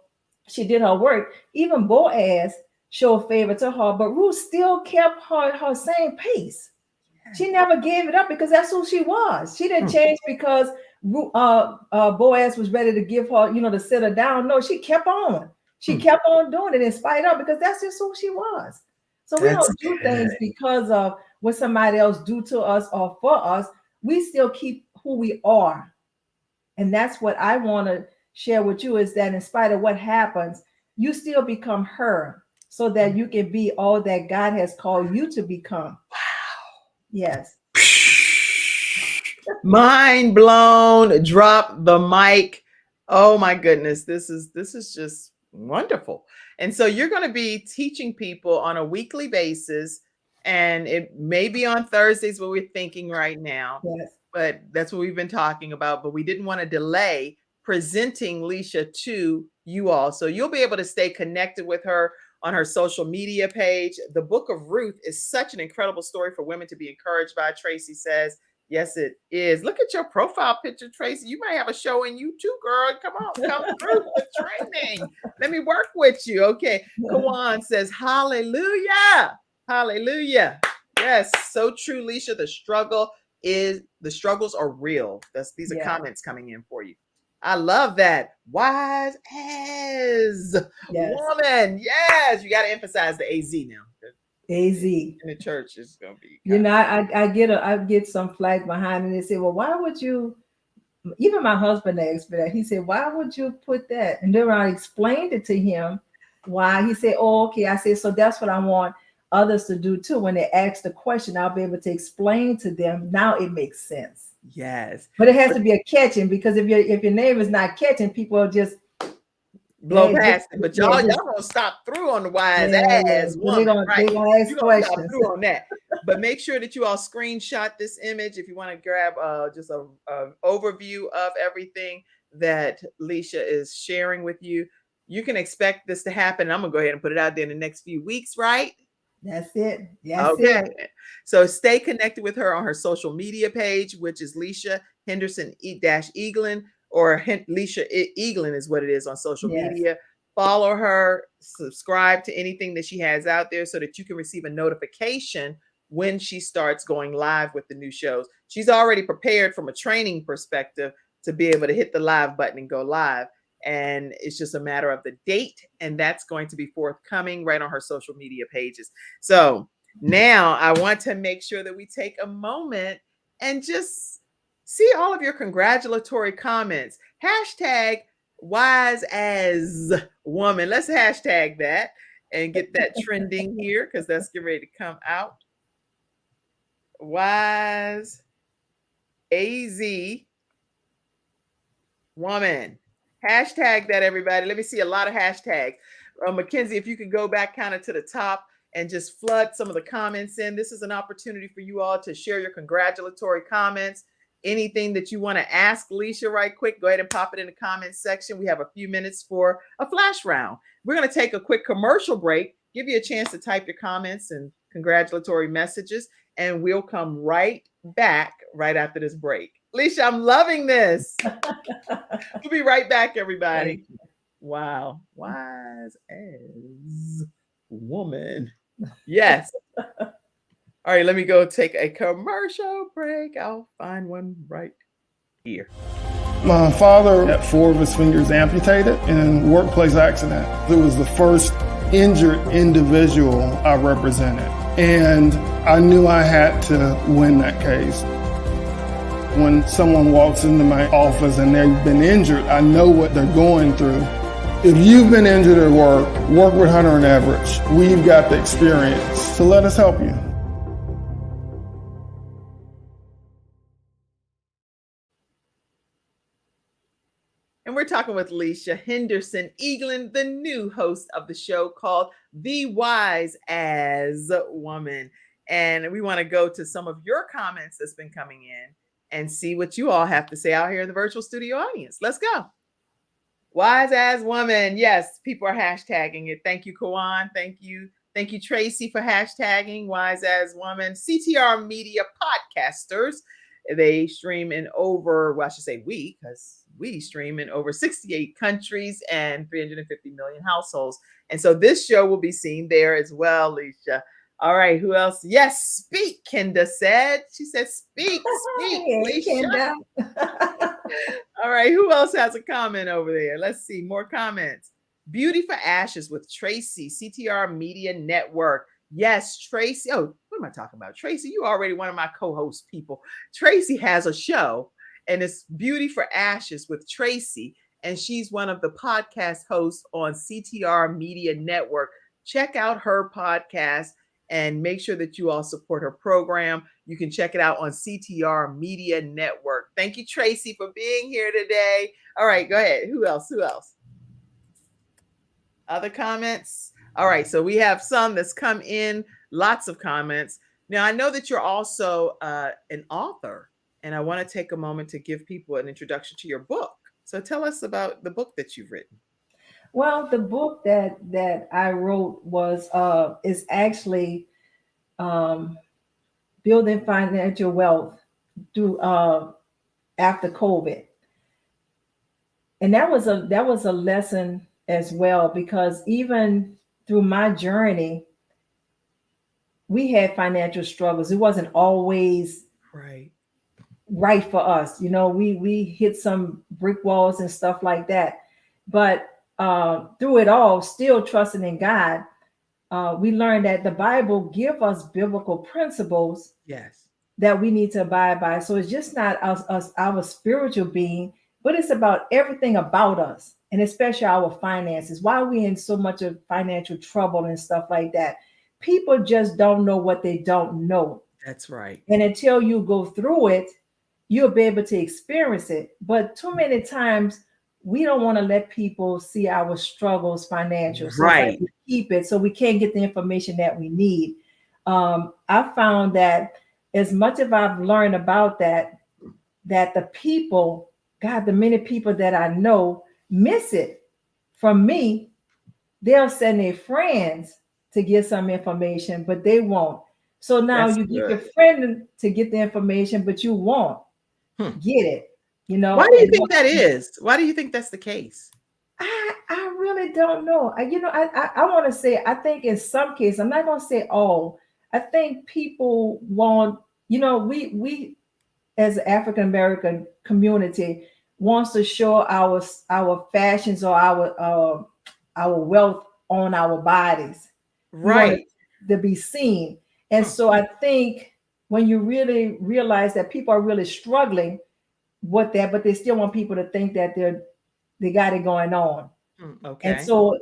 she did her work. Even Boaz showed favor to her, but Ruth still kept her same pace. She never gave it up, because that's who she was. She didn't change because Boaz was ready to give her, to sit her down. No, she kept on. She kept on doing it in spite of, because that's just who she was. So we don't do things because of what somebody else do to us or for us. We still keep who we are. And that's what I want to share with you, is that in spite of what happens, you still become her, so that you can be all that God has called you to become. Wow. Yes. Mind blown. Drop the mic. Oh my goodness. This is just wonderful. And so you're going to be teaching people on a weekly basis, And it may be on Thursdays, what we're thinking right now. Yes. But that's what we've been talking about. But we didn't want to delay presenting Lischa to you all. So you'll be able to stay connected with her on her social media page. The Book of Ruth is such an incredible story for women to be encouraged by, Tracy says. Yes, it is. Look at your profile picture, Tracy. You might have a show in you too, girl. Come on, come through the training. Let me work with you. Okay. Kawan says, hallelujah. Hallelujah. Yes, so true, Lischa. The struggles are real. These are comments coming in for you. I love that. Wise as woman. Yes, you got to emphasize the AZ now. AZ in the church is gonna be. You know, I get some flack behind, and they say, "Well, why would you?" Even my husband asked me that. He said, "Why would you put that?" And then I explained it to him why. He said, "Oh, okay." I said, "So that's what I want others to do too. When they ask the question, I'll be able to explain to them. Now it makes sense." Yes, but it has to be a catching, because if your name is not catching, people are just blow past it. But y'all gonna stop through on the wise as woman, right? They gonna ask questions. Stop through on that. But make sure that you all screenshot this image if you want to grab just a overview of everything that Lischa is sharing with you. You can expect this to happen. I'm gonna go ahead and put it out there in the next few weeks, right? That's it. Okay. So stay connected with her on her social media page, which is Lischa Henderson-Eaglin, or Lischa-Eaglin is what it is on social media. Follow her, subscribe to anything that she has out there so that you can receive a notification when she starts going live with the new shows. She's already prepared from a training perspective to be able to hit the live button and go live. And it's just a matter of the date, and that's going to be forthcoming right on her social media pages. So now I want to make sure that we take a moment and just see all of your congratulatory comments. Hashtag wise as woman. Let's hashtag that and get that trending here, because that's getting ready to come out. Wise AZ woman. Hashtag that, everybody. Let me see a lot of hashtags. Mackenzie, if you could go back kind of to the top and just flood some of the comments in. This is an opportunity for you all to share your congratulatory comments. Anything that you want to ask Lischa right quick, go ahead and pop it in the comments section. We have a few minutes for a flash round. We're going to take a quick commercial break, give you a chance to type your comments and congratulatory messages, and we'll come right back right after this break. Lischa, I'm loving this. We'll be right back, everybody. Wow. Wise as woman. Yes. All right, let me go take a commercial break. I'll find one right here. My father had 4 of his fingers amputated in a workplace accident. It was the first injured individual I represented, and I knew I had to win that case. When someone walks into my office and they've been injured, I know what they're going through. If you've been injured at work, work with Hunter and Everett. We've got the experience, so let us help you. And we're talking with Lischa Henderson-Eaglin, the new host of the show called The Wise as Woman. And we want to go to some of your comments that's been coming in and see what you all have to say out here in the virtual studio audience. Let's go. Wise as woman. Yes, people are hashtagging it. Thank you, Kawan. Thank you. Thank you, Tracy, for hashtagging Wise as Woman. CTR Media Podcasters. They stream in over, well, I should say we, because we stream in over 68 countries and 350 million households. And so this show will be seen there as well, Lischa. All right, who else? Yes, speak, Kenda said. She said, speak, Lischa. All right, who else has a comment over there? Let's see, more comments. Beauty for Ashes with Tracy, CTR Media Network. Yes, Tracy. Oh, what am I talking about? Tracy, you already one of my co-host people. Tracy has a show, and it's Beauty for Ashes with Tracy, and she's one of the podcast hosts on CTR Media Network. Check out her podcast and make sure that you all support her program. You can check it out on CTR Media Network. Thank you, Tracy, for being here today. All right, go ahead. Who else? Other comments? All right, so we have some that's come in lots of comments. Now, I know that you're also an author, and I want to take a moment to give people an introduction to your book. So tell us about the book that you've written. Well, the book that I wrote was is actually um, building financial wealth through after COVID, and that was a lesson as well, because even through my journey, we had financial struggles. It wasn't always Right. right for us. We hit some brick walls and stuff like that. But through it all, still trusting in God, we learned that the Bible give us biblical principles Yes. that we need to abide by. So it's just not us our spiritual being, but it's about everything about us, and especially our finances. Why are we in so much of financial trouble and stuff like that? People just don't know what they don't know. That's right. And until you go through it, you'll be able to experience it. But too many times we don't want to let people see our struggles financial. So it's like Right. we keep it so we can't get the information that we need. I found that as much as I've learned about that the people, God, the many people that I know miss it from me. They'll send their friends to get some information, but they won't. So now That's you get your good. friend to get the information, but you won't Hmm. get it, Why do you and think that is? Why do you think that's the case? I really don't know. I want to say, I think in some cases, I'm not going to say all. I think people want, we as an African American community wants to show our fashions or our wealth on our bodies. We want it Right. to be seen. And Hmm. so I think when you really realize that people are really struggling with that, but they still want people to think that they got it going on. And Okay. so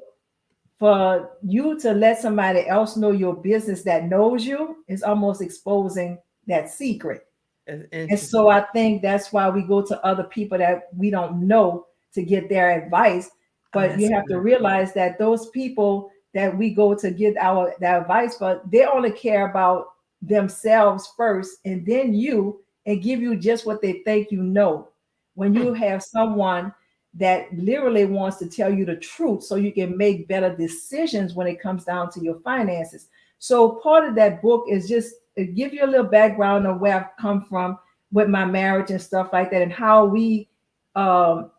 for you to let somebody else know your business that knows you is almost exposing that secret. That's And so interesting. I think that's why we go to other people that we don't know to get their advice. Oh, But that's you have to good. realize that those people that we go to get their advice, but they only care about themselves first and then you, and give you just what they think you know. When Hmm. you have someone that literally wants to tell you the truth so you can make better decisions when it comes down to your finances. So part of that book is just to give you a little background of where I've come from with my marriage and stuff like that, and how we um,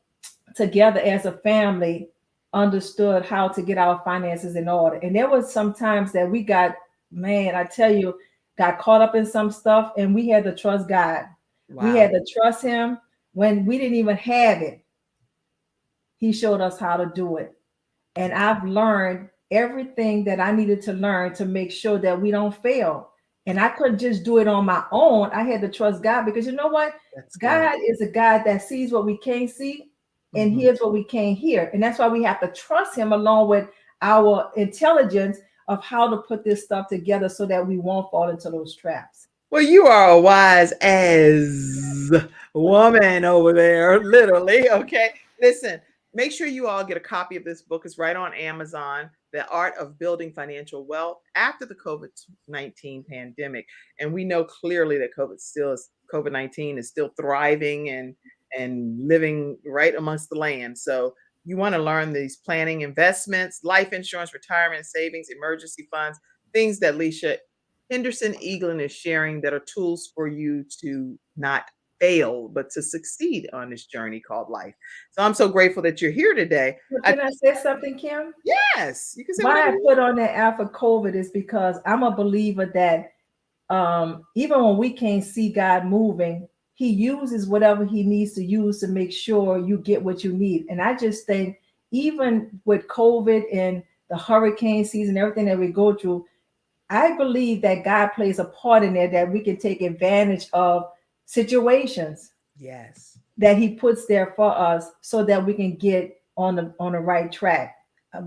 together as a family understood how to get our finances in order. And there was some times that we got, man, I tell you, got caught up in some stuff, and we had to trust God. We had Wow. to trust Him when we didn't even have it. He showed us how to do it. And I've learned everything that I needed to learn to make sure that we don't fail. And I couldn't just do it on my own. I had to trust God, because you know what? That's good. God is a God that sees what we can't see and Mhm. hears what we can't hear. And that's why we have to trust Him along with our intelligence of how to put this stuff together so that we won't fall into those traps. Well, you are a wise as woman over there, literally. Okay. Listen, make sure you all get a copy of this book. It's right on Amazon, The Art of Building Financial Wealth After the COVID-19 Pandemic. And we know clearly that COVID-19 is still thriving and living right amongst the land. So you want to learn these planning investments, life insurance, retirement savings, emergency funds, things that Lischa Henderson-Eaglin is sharing that are tools for you to not fail, but to succeed on this journey called life. So I'm so grateful that you're here today. But I, can I say something, Kim? yes, you can say Why whatever I you put on that after COVID is because I'm a believer that even when we can't see God moving, He uses whatever He needs to use to make sure you get what you need. And I just think, even with COVID and the hurricane season, everything that we go through, I believe that God plays a part in there, that we can take advantage of situations Yes. that He puts there for us so that we can get on the right track.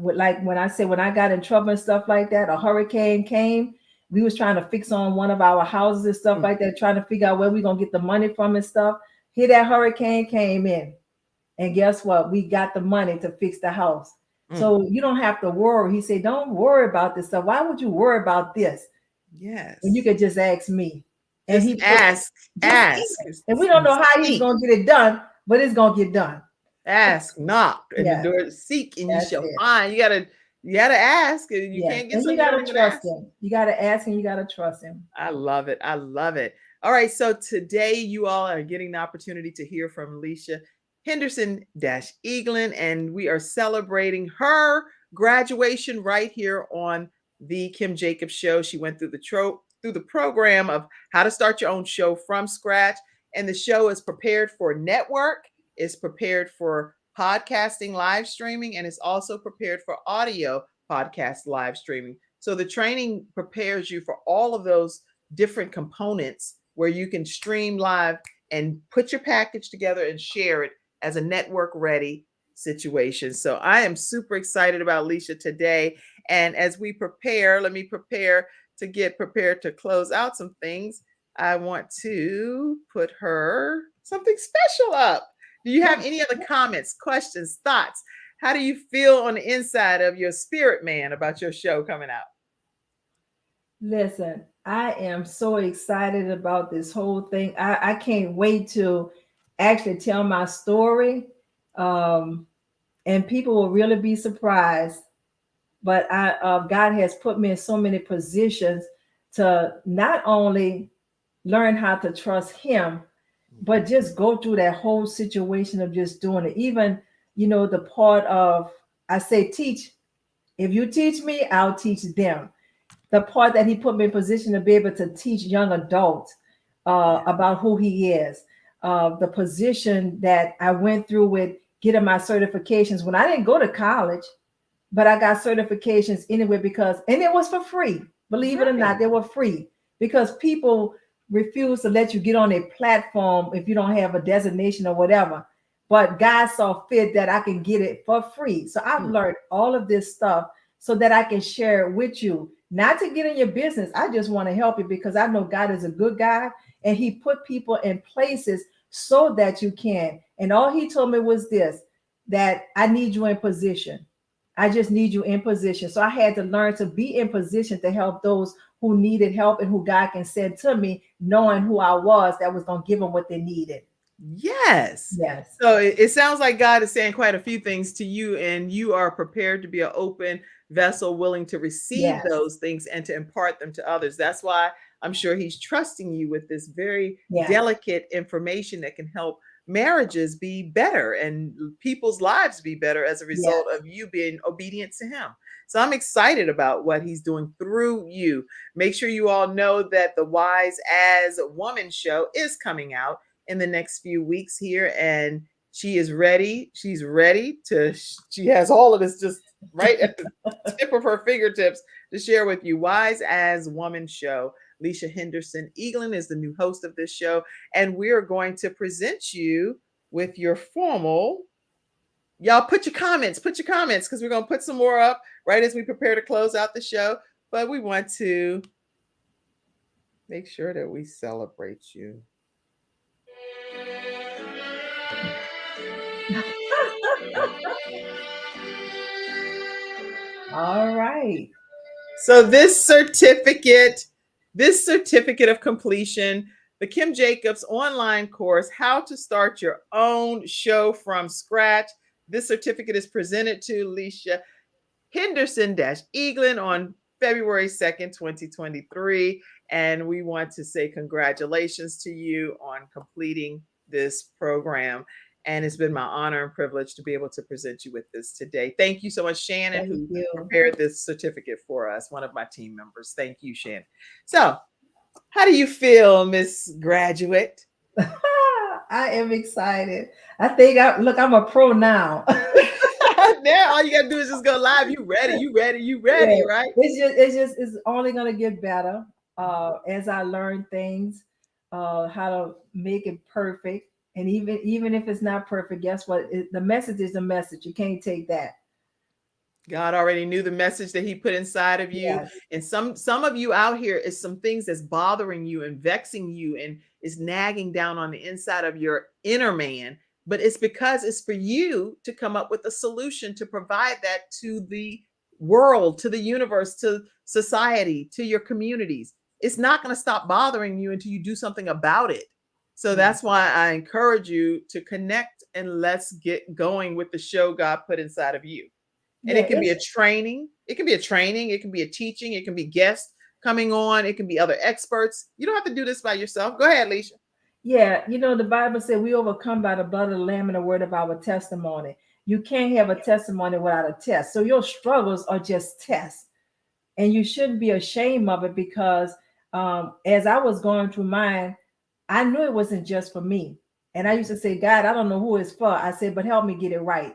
Like when I said, when I got in trouble and stuff like that, a hurricane came. We was trying to fix on one of our houses and stuff Mm, like that, trying to figure out where we're gonna get the money from and stuff. Here that hurricane came in, and guess what? We got the money to fix the house. mm. So you don't have to worry. He said, don't worry about this stuff. Why would you worry about this? Yes. when you could just ask me. And Just ask. And we don't know how he's going to get it done, but it's going to get done. Ask, knock, and the door, seek, and you shall find. You gotta ask, and you can't get and something. You gotta trust him. You gotta ask, and you gotta trust him. I love it. I love it. All right, so today you all are getting the opportunity to hear from Lischa Henderson-Eaglin, and we are celebrating her graduation right here on the Kim Jacobs Show. She went through the program of how to start your own show from scratch, and the show is prepared for network. Is prepared for podcasting, live streaming, and it's also prepared for audio podcast live streaming. So the training prepares you for all of those different components where you can stream live and put your package together and share it as a network ready situation. So I am super excited about Lischa today. And as we prepare, let me prepare to get prepared to close out some things. I want to put her something special up. Do you have any other comments, questions, thoughts? How do you feel on the inside of your spirit, man, about your show coming out? Listen, I am so excited about this whole thing. I can't wait to actually tell my story. And people will really be surprised. But God has put me in so many positions to not only learn how to trust him, but just go through that whole situation of just doing it. Even, the part of, I say, teach. If you teach me, I'll teach them. The part that he put me in position to be able to teach young adults about who he is. The position that I went through with getting my certifications when I didn't go to college, but I got certifications anyway and it was for free. Believe it or not, they were free because people refuse to let you get on a platform if you don't have a designation or whatever. But God saw fit that I can get it for free. So I've learned all of this stuff so that I can share it with you. Not to get in your business. I just want to help you because I know God is a good guy and he put people in places so that you can. And all he told me was this, that I need you in position. I just need you in position. So I had to learn to be in position to help those who needed help and who God can send to me, knowing who I was that was going to give them what they needed. Yes. So it sounds like God is saying quite a few things to you, and you are prepared to be an open vessel, willing to receive those things and to impart them to others. That's why I'm sure he's trusting you with this very delicate information that can help marriages be better and people's lives be better as a result of you being obedient to him. So I'm excited about what he's doing through you. Make sure you all know that the Wise as Woman show is coming out in the next few weeks here, and she is ready. She's ready she has all of this just right at the tip of her fingertips to share with you. Wise as Woman show. Lischa Henderson-Eaglin is the new host of this show, and we're going to present you with your formal. Y'all put your comments because we're going to put some more up right as we prepare to close out the show. But we want to make sure that we celebrate you. All right. So this certificate of completion, the Kim Jacobs online course, How to Start Your Own Show from Scratch. This certificate is presented to Lischa Henderson-Eaglin on February 2nd, 2023. And we want to say congratulations to you on completing this program. And it's been my honor and privilege to be able to present you with this today. Thank you so much, Shannon, who prepared this certificate for us, one of my team members. Thank you, Shannon. So how do you feel, Miss Graduate? I am excited. I think I'm a pro now. Now all you gotta do is just go live. You ready, right? It's only gonna get better as I learn things, how to make it perfect. And even if it's not perfect, guess what? The message is the message. You can't take that. God already knew the message that he put inside of you. And some of you out here is some things that's bothering you and vexing you and is nagging down on the inside of your inner man. But it's because it's for you to come up with a solution to provide that to the world, to the universe, to society, to your communities. it's not going to stop bothering you until you do something about it. So that's why I encourage you to connect and let's get going with the show God put inside of you. And Yeah, it can be a training. It can be a training. It can be a teaching. It can be guests coming on. It can be other experts. You don't have to do this by yourself. Go ahead, Lischa. yeah, the Bible said we overcome by the blood of the Lamb and the word of our testimony. You can't have a testimony without a test. So your struggles are just tests. And you shouldn't be ashamed of it, because as I was going through mine, I knew it wasn't just for me. And I used to say, God, I don't know who it's for. I said, but help me get it right.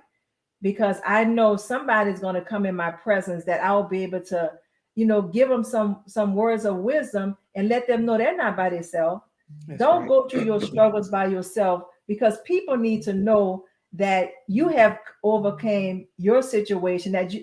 Because I know somebody's going to come in my presence that I'll be able to, give them some words of wisdom and let them know they're not by themselves. Don't go through your struggles by yourself, because people need to know that you have overcame your situation, that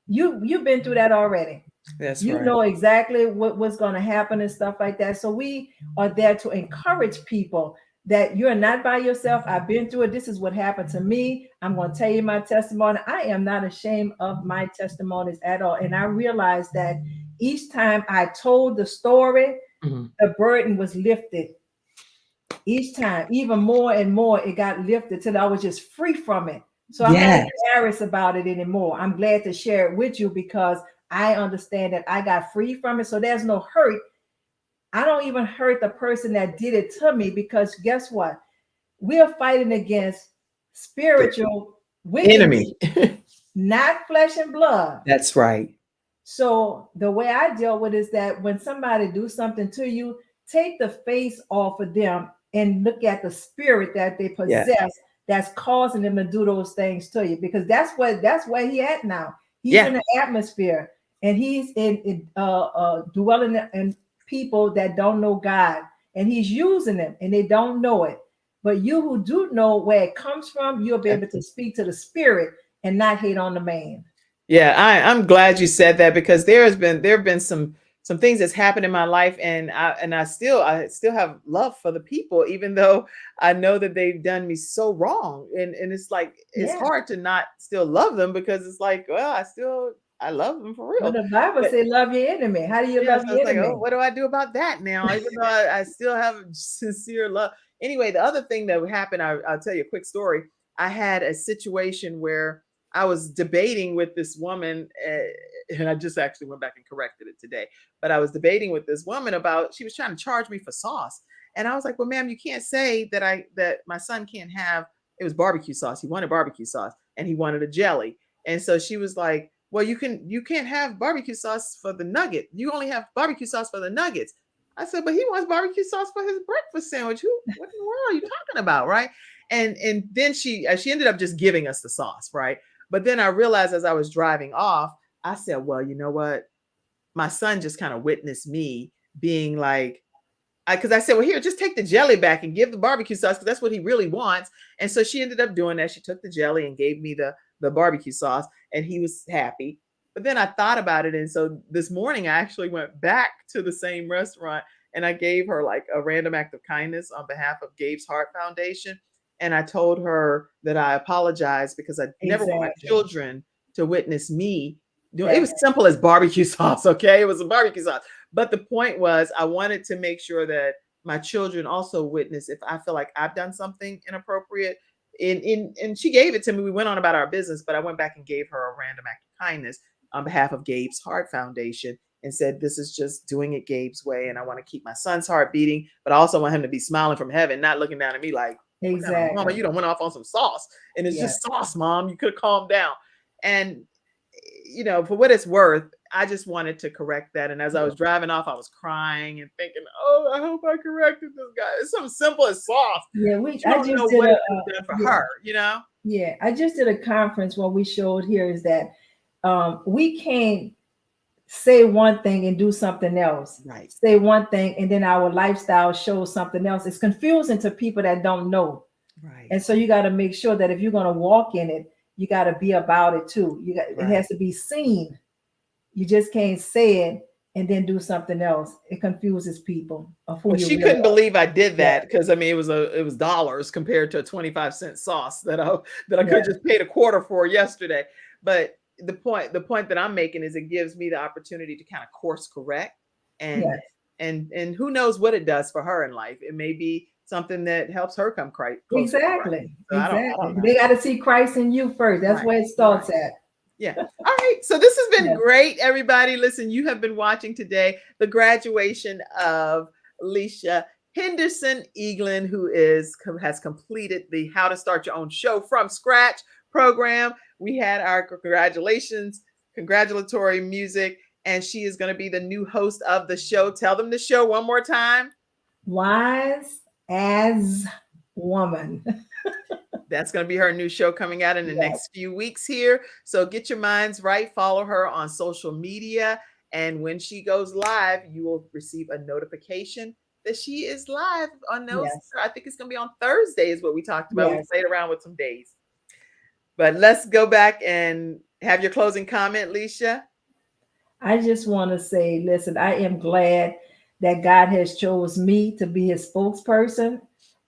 you've been through that already. That's You know exactly what's going to happen and stuff like that. So we are there to encourage people that you're not by yourself. I've been through it. This is what happened to me. I'm going to tell you my testimony. I am not ashamed of my testimonies at all. And I realized that each time I told the story, the burden was lifted. Each time, even more and more, it got lifted till I was just free from it. So I'm not embarrassed about it anymore. I'm glad to share it with you, because I understand that I got free from it. So there's no hurt. I don't even hurt the person that did it to me, because guess what? We're fighting against spiritual wickedness, enemy. not flesh and blood. That's right. So the way I deal with it is that when somebody do something to you, take the face off of them and look at the spirit that they possess that's causing them to do those things to you, because that's where he at now. He's in the atmosphere, and he's in dwelling in people that don't know God, and he's using them and they don't know it. But you who do know where it comes from, you'll be able to speak to the spirit and not hate on the man. Yeah, I'm glad you said that, because there have been some things that's happened in my life, and I still have love for the people, even though I know that they've done me so wrong. And it's like it's hard to not still love them, because it's like, well, I love them for real. But the Bible says love your enemy. How do you love So your it's enemy? like, oh, what do I do about that now? Even though I still have sincere love. Anyway, the other thing that happened, I'll tell you a quick story. I had a situation where I was debating with this woman, and I just actually went back and corrected it today. But I was debating with this woman about, she was trying to charge me for sauce. And I was like, well, ma'am, you can't say that my son can't have, it was barbecue sauce. He wanted barbecue sauce and he wanted a jelly. And so she was like, well, you can't have barbecue sauce for the nugget. You only have barbecue sauce for the nuggets. I said, but he wants barbecue sauce for his breakfast sandwich. What in the world are you talking about? Right. And then she ended up just giving us the sauce. Right. But then I realized as I was driving off, I said, well, you know what? My son just kind of witnessed me being like, because I said, well, here, just take the jelly back and give the barbecue sauce, because that's what he really wants. And so she ended up doing that. She took the jelly and gave me the barbecue sauce, and he was happy. But then I thought about it. And so this morning, I actually went back to the same restaurant, and I gave her like a random act of kindness on behalf of Gabe's Heart Foundation. And I told her that I apologized because I never want my children to witness me. It was simple as barbecue sauce. Okay. It was a barbecue sauce. But the point was, I wanted to make sure that my children also witness if I feel like I've done something inappropriate. And she gave it to me. We went on about our business, but I went back and gave her a random act of kindness on behalf of Gabe's Heart Foundation and said, this is just doing it Gabe's way. And I want to keep my son's heart beating, but I also want him to be smiling from heaven, not looking down at me like, exactly, Mama, you don't went off on some sauce. And it's just sauce, Mom. You could have calmed down. And for what it's worth, I just wanted to correct that. And as I was driving off, I was crying and thinking, oh, I hope I corrected this guy. It's something simple as sauce. Yeah, I just know what it was done for her, Yeah, I just did a conference where we showed here is that we can't say one thing and do something else. Right. Say one thing and then our lifestyle shows something else. It's confusing to people that don't know. Right. And so you got to make sure that if you're going to walk in it, you got to be about it too. It has to be seen. You just can't say it and then do something else. It confuses people. She couldn't believe I did that because it was dollars compared to a 25-cent sauce that I could have just paid a quarter for yesterday. But the point that I'm making is it gives me the opportunity to kind of course correct And Yes. and who knows what it does for her in life. It may be something that helps her come closer to Christ. Exactly. So I don't know. They got to see Christ in you first. That's Right, where it starts right. at. Yeah. All right. So this has been Yes. great, everybody. Listen, you have been watching today the graduation of Lischa Henderson-Eaglin, who has completed the How to Start Your Own Show from Scratch program. We had our congratulatory music, and she is going to be the new host of the show. Tell them the show one more time. Wise as woman. That's going to be her new show coming out in the next few weeks here. So get your minds right. Follow her on social media. And when she goes live, you will receive a notification that she is live on those. Yes. I think it's going to be on Thursday is what we talked about. Yes. We played around with some days. But let's go back and have your closing comment, Lischa. I just want to say, listen, I am glad that God has chose me to be his spokesperson.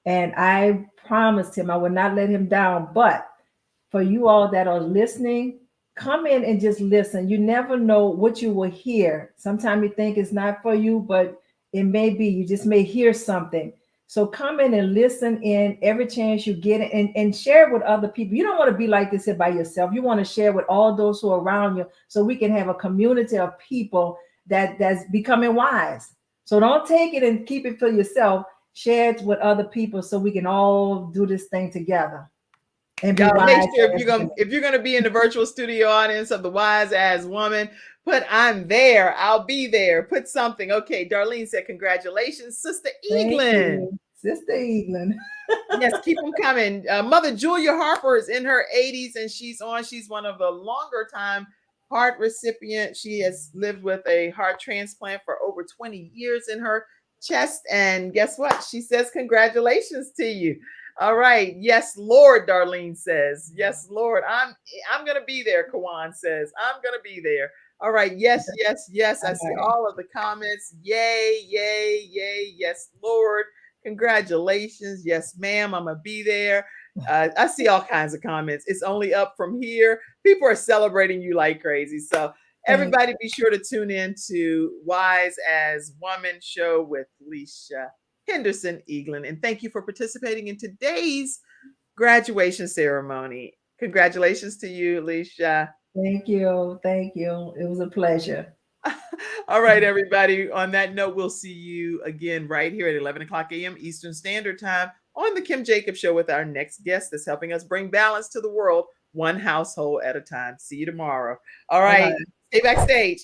And I promised him I would not let him down. But for you all that are listening, come in and just listen. You never know what you will hear. Sometimes you think it's not for you, but it may be. You just may hear something. So come in and listen in every chance you get and share it with other people. You don't want to be like this here by yourself. You want to share with all those who are around you so we can have a community of people that's becoming wise. So don't take it and keep it for yourself. Share it with other people so we can all do this thing together. And be Y'all make wise sure as if you're gonna be in the virtual studio audience of the Wise As Woman, put I'm there, I'll be there. Put something. Okay, Darlene said, congratulations, Sister Thank Eaglin. you, Sister Eaglin. Yes, keep them coming. Mother Julia Harper is in her 80s and she's one of the longer time heart recipient. She has lived with a heart transplant for over 20 years in her chest. And guess what? She says, congratulations to you. All right. Yes, Lord, Darlene says. Yes, Lord. I'm going to be there, Kawan says. I'm going to be there. All right. Yes, yes, yes. I see all of the comments. Yay, yay, yay. Yes, Lord. Congratulations. Yes, ma'am. I'm going to be there. I see all kinds of comments. It's only up from here. People are celebrating you like crazy. So everybody be sure to tune in to Wise as Woman show with Lischa Henderson-Eaglin. And thank you for participating in today's graduation ceremony. Congratulations to you, Lischa. Thank you. Thank you. It was a pleasure. All right, everybody. On that note, we'll see you again right here at 11 o'clock a.m. Eastern Standard Time on the Kim Jacobs Show with our next guest that's helping us bring balance to the world, one household at a time. See you tomorrow. All right. Stay backstage.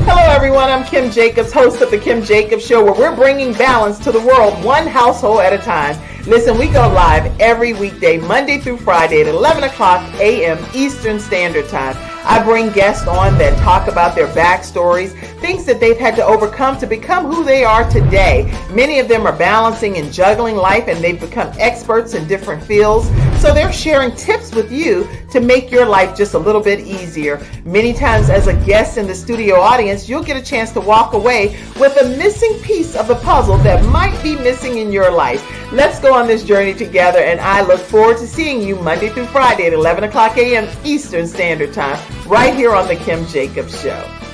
Hello, everyone. I'm Kim Jacobs, host of the Kim Jacobs Show, where we're bringing balance to the world, one household at a time. Listen, we go live every weekday, Monday through Friday at 11 o'clock a.m. Eastern Standard Time. I bring guests on that talk about their backstories, things that they've had to overcome to become who they are today. Many of them are balancing and juggling life, and they've become experts in different fields. So they're sharing tips with you to make your life just a little bit easier. Many times as a guest in the studio audience, you'll get a chance to walk away with a missing piece of the puzzle that might be missing in your life. Let's go on this journey together, and I look forward to seeing you Monday through Friday at 11 o'clock a.m. Eastern Standard Time, right here on the Kim Jacobs Show.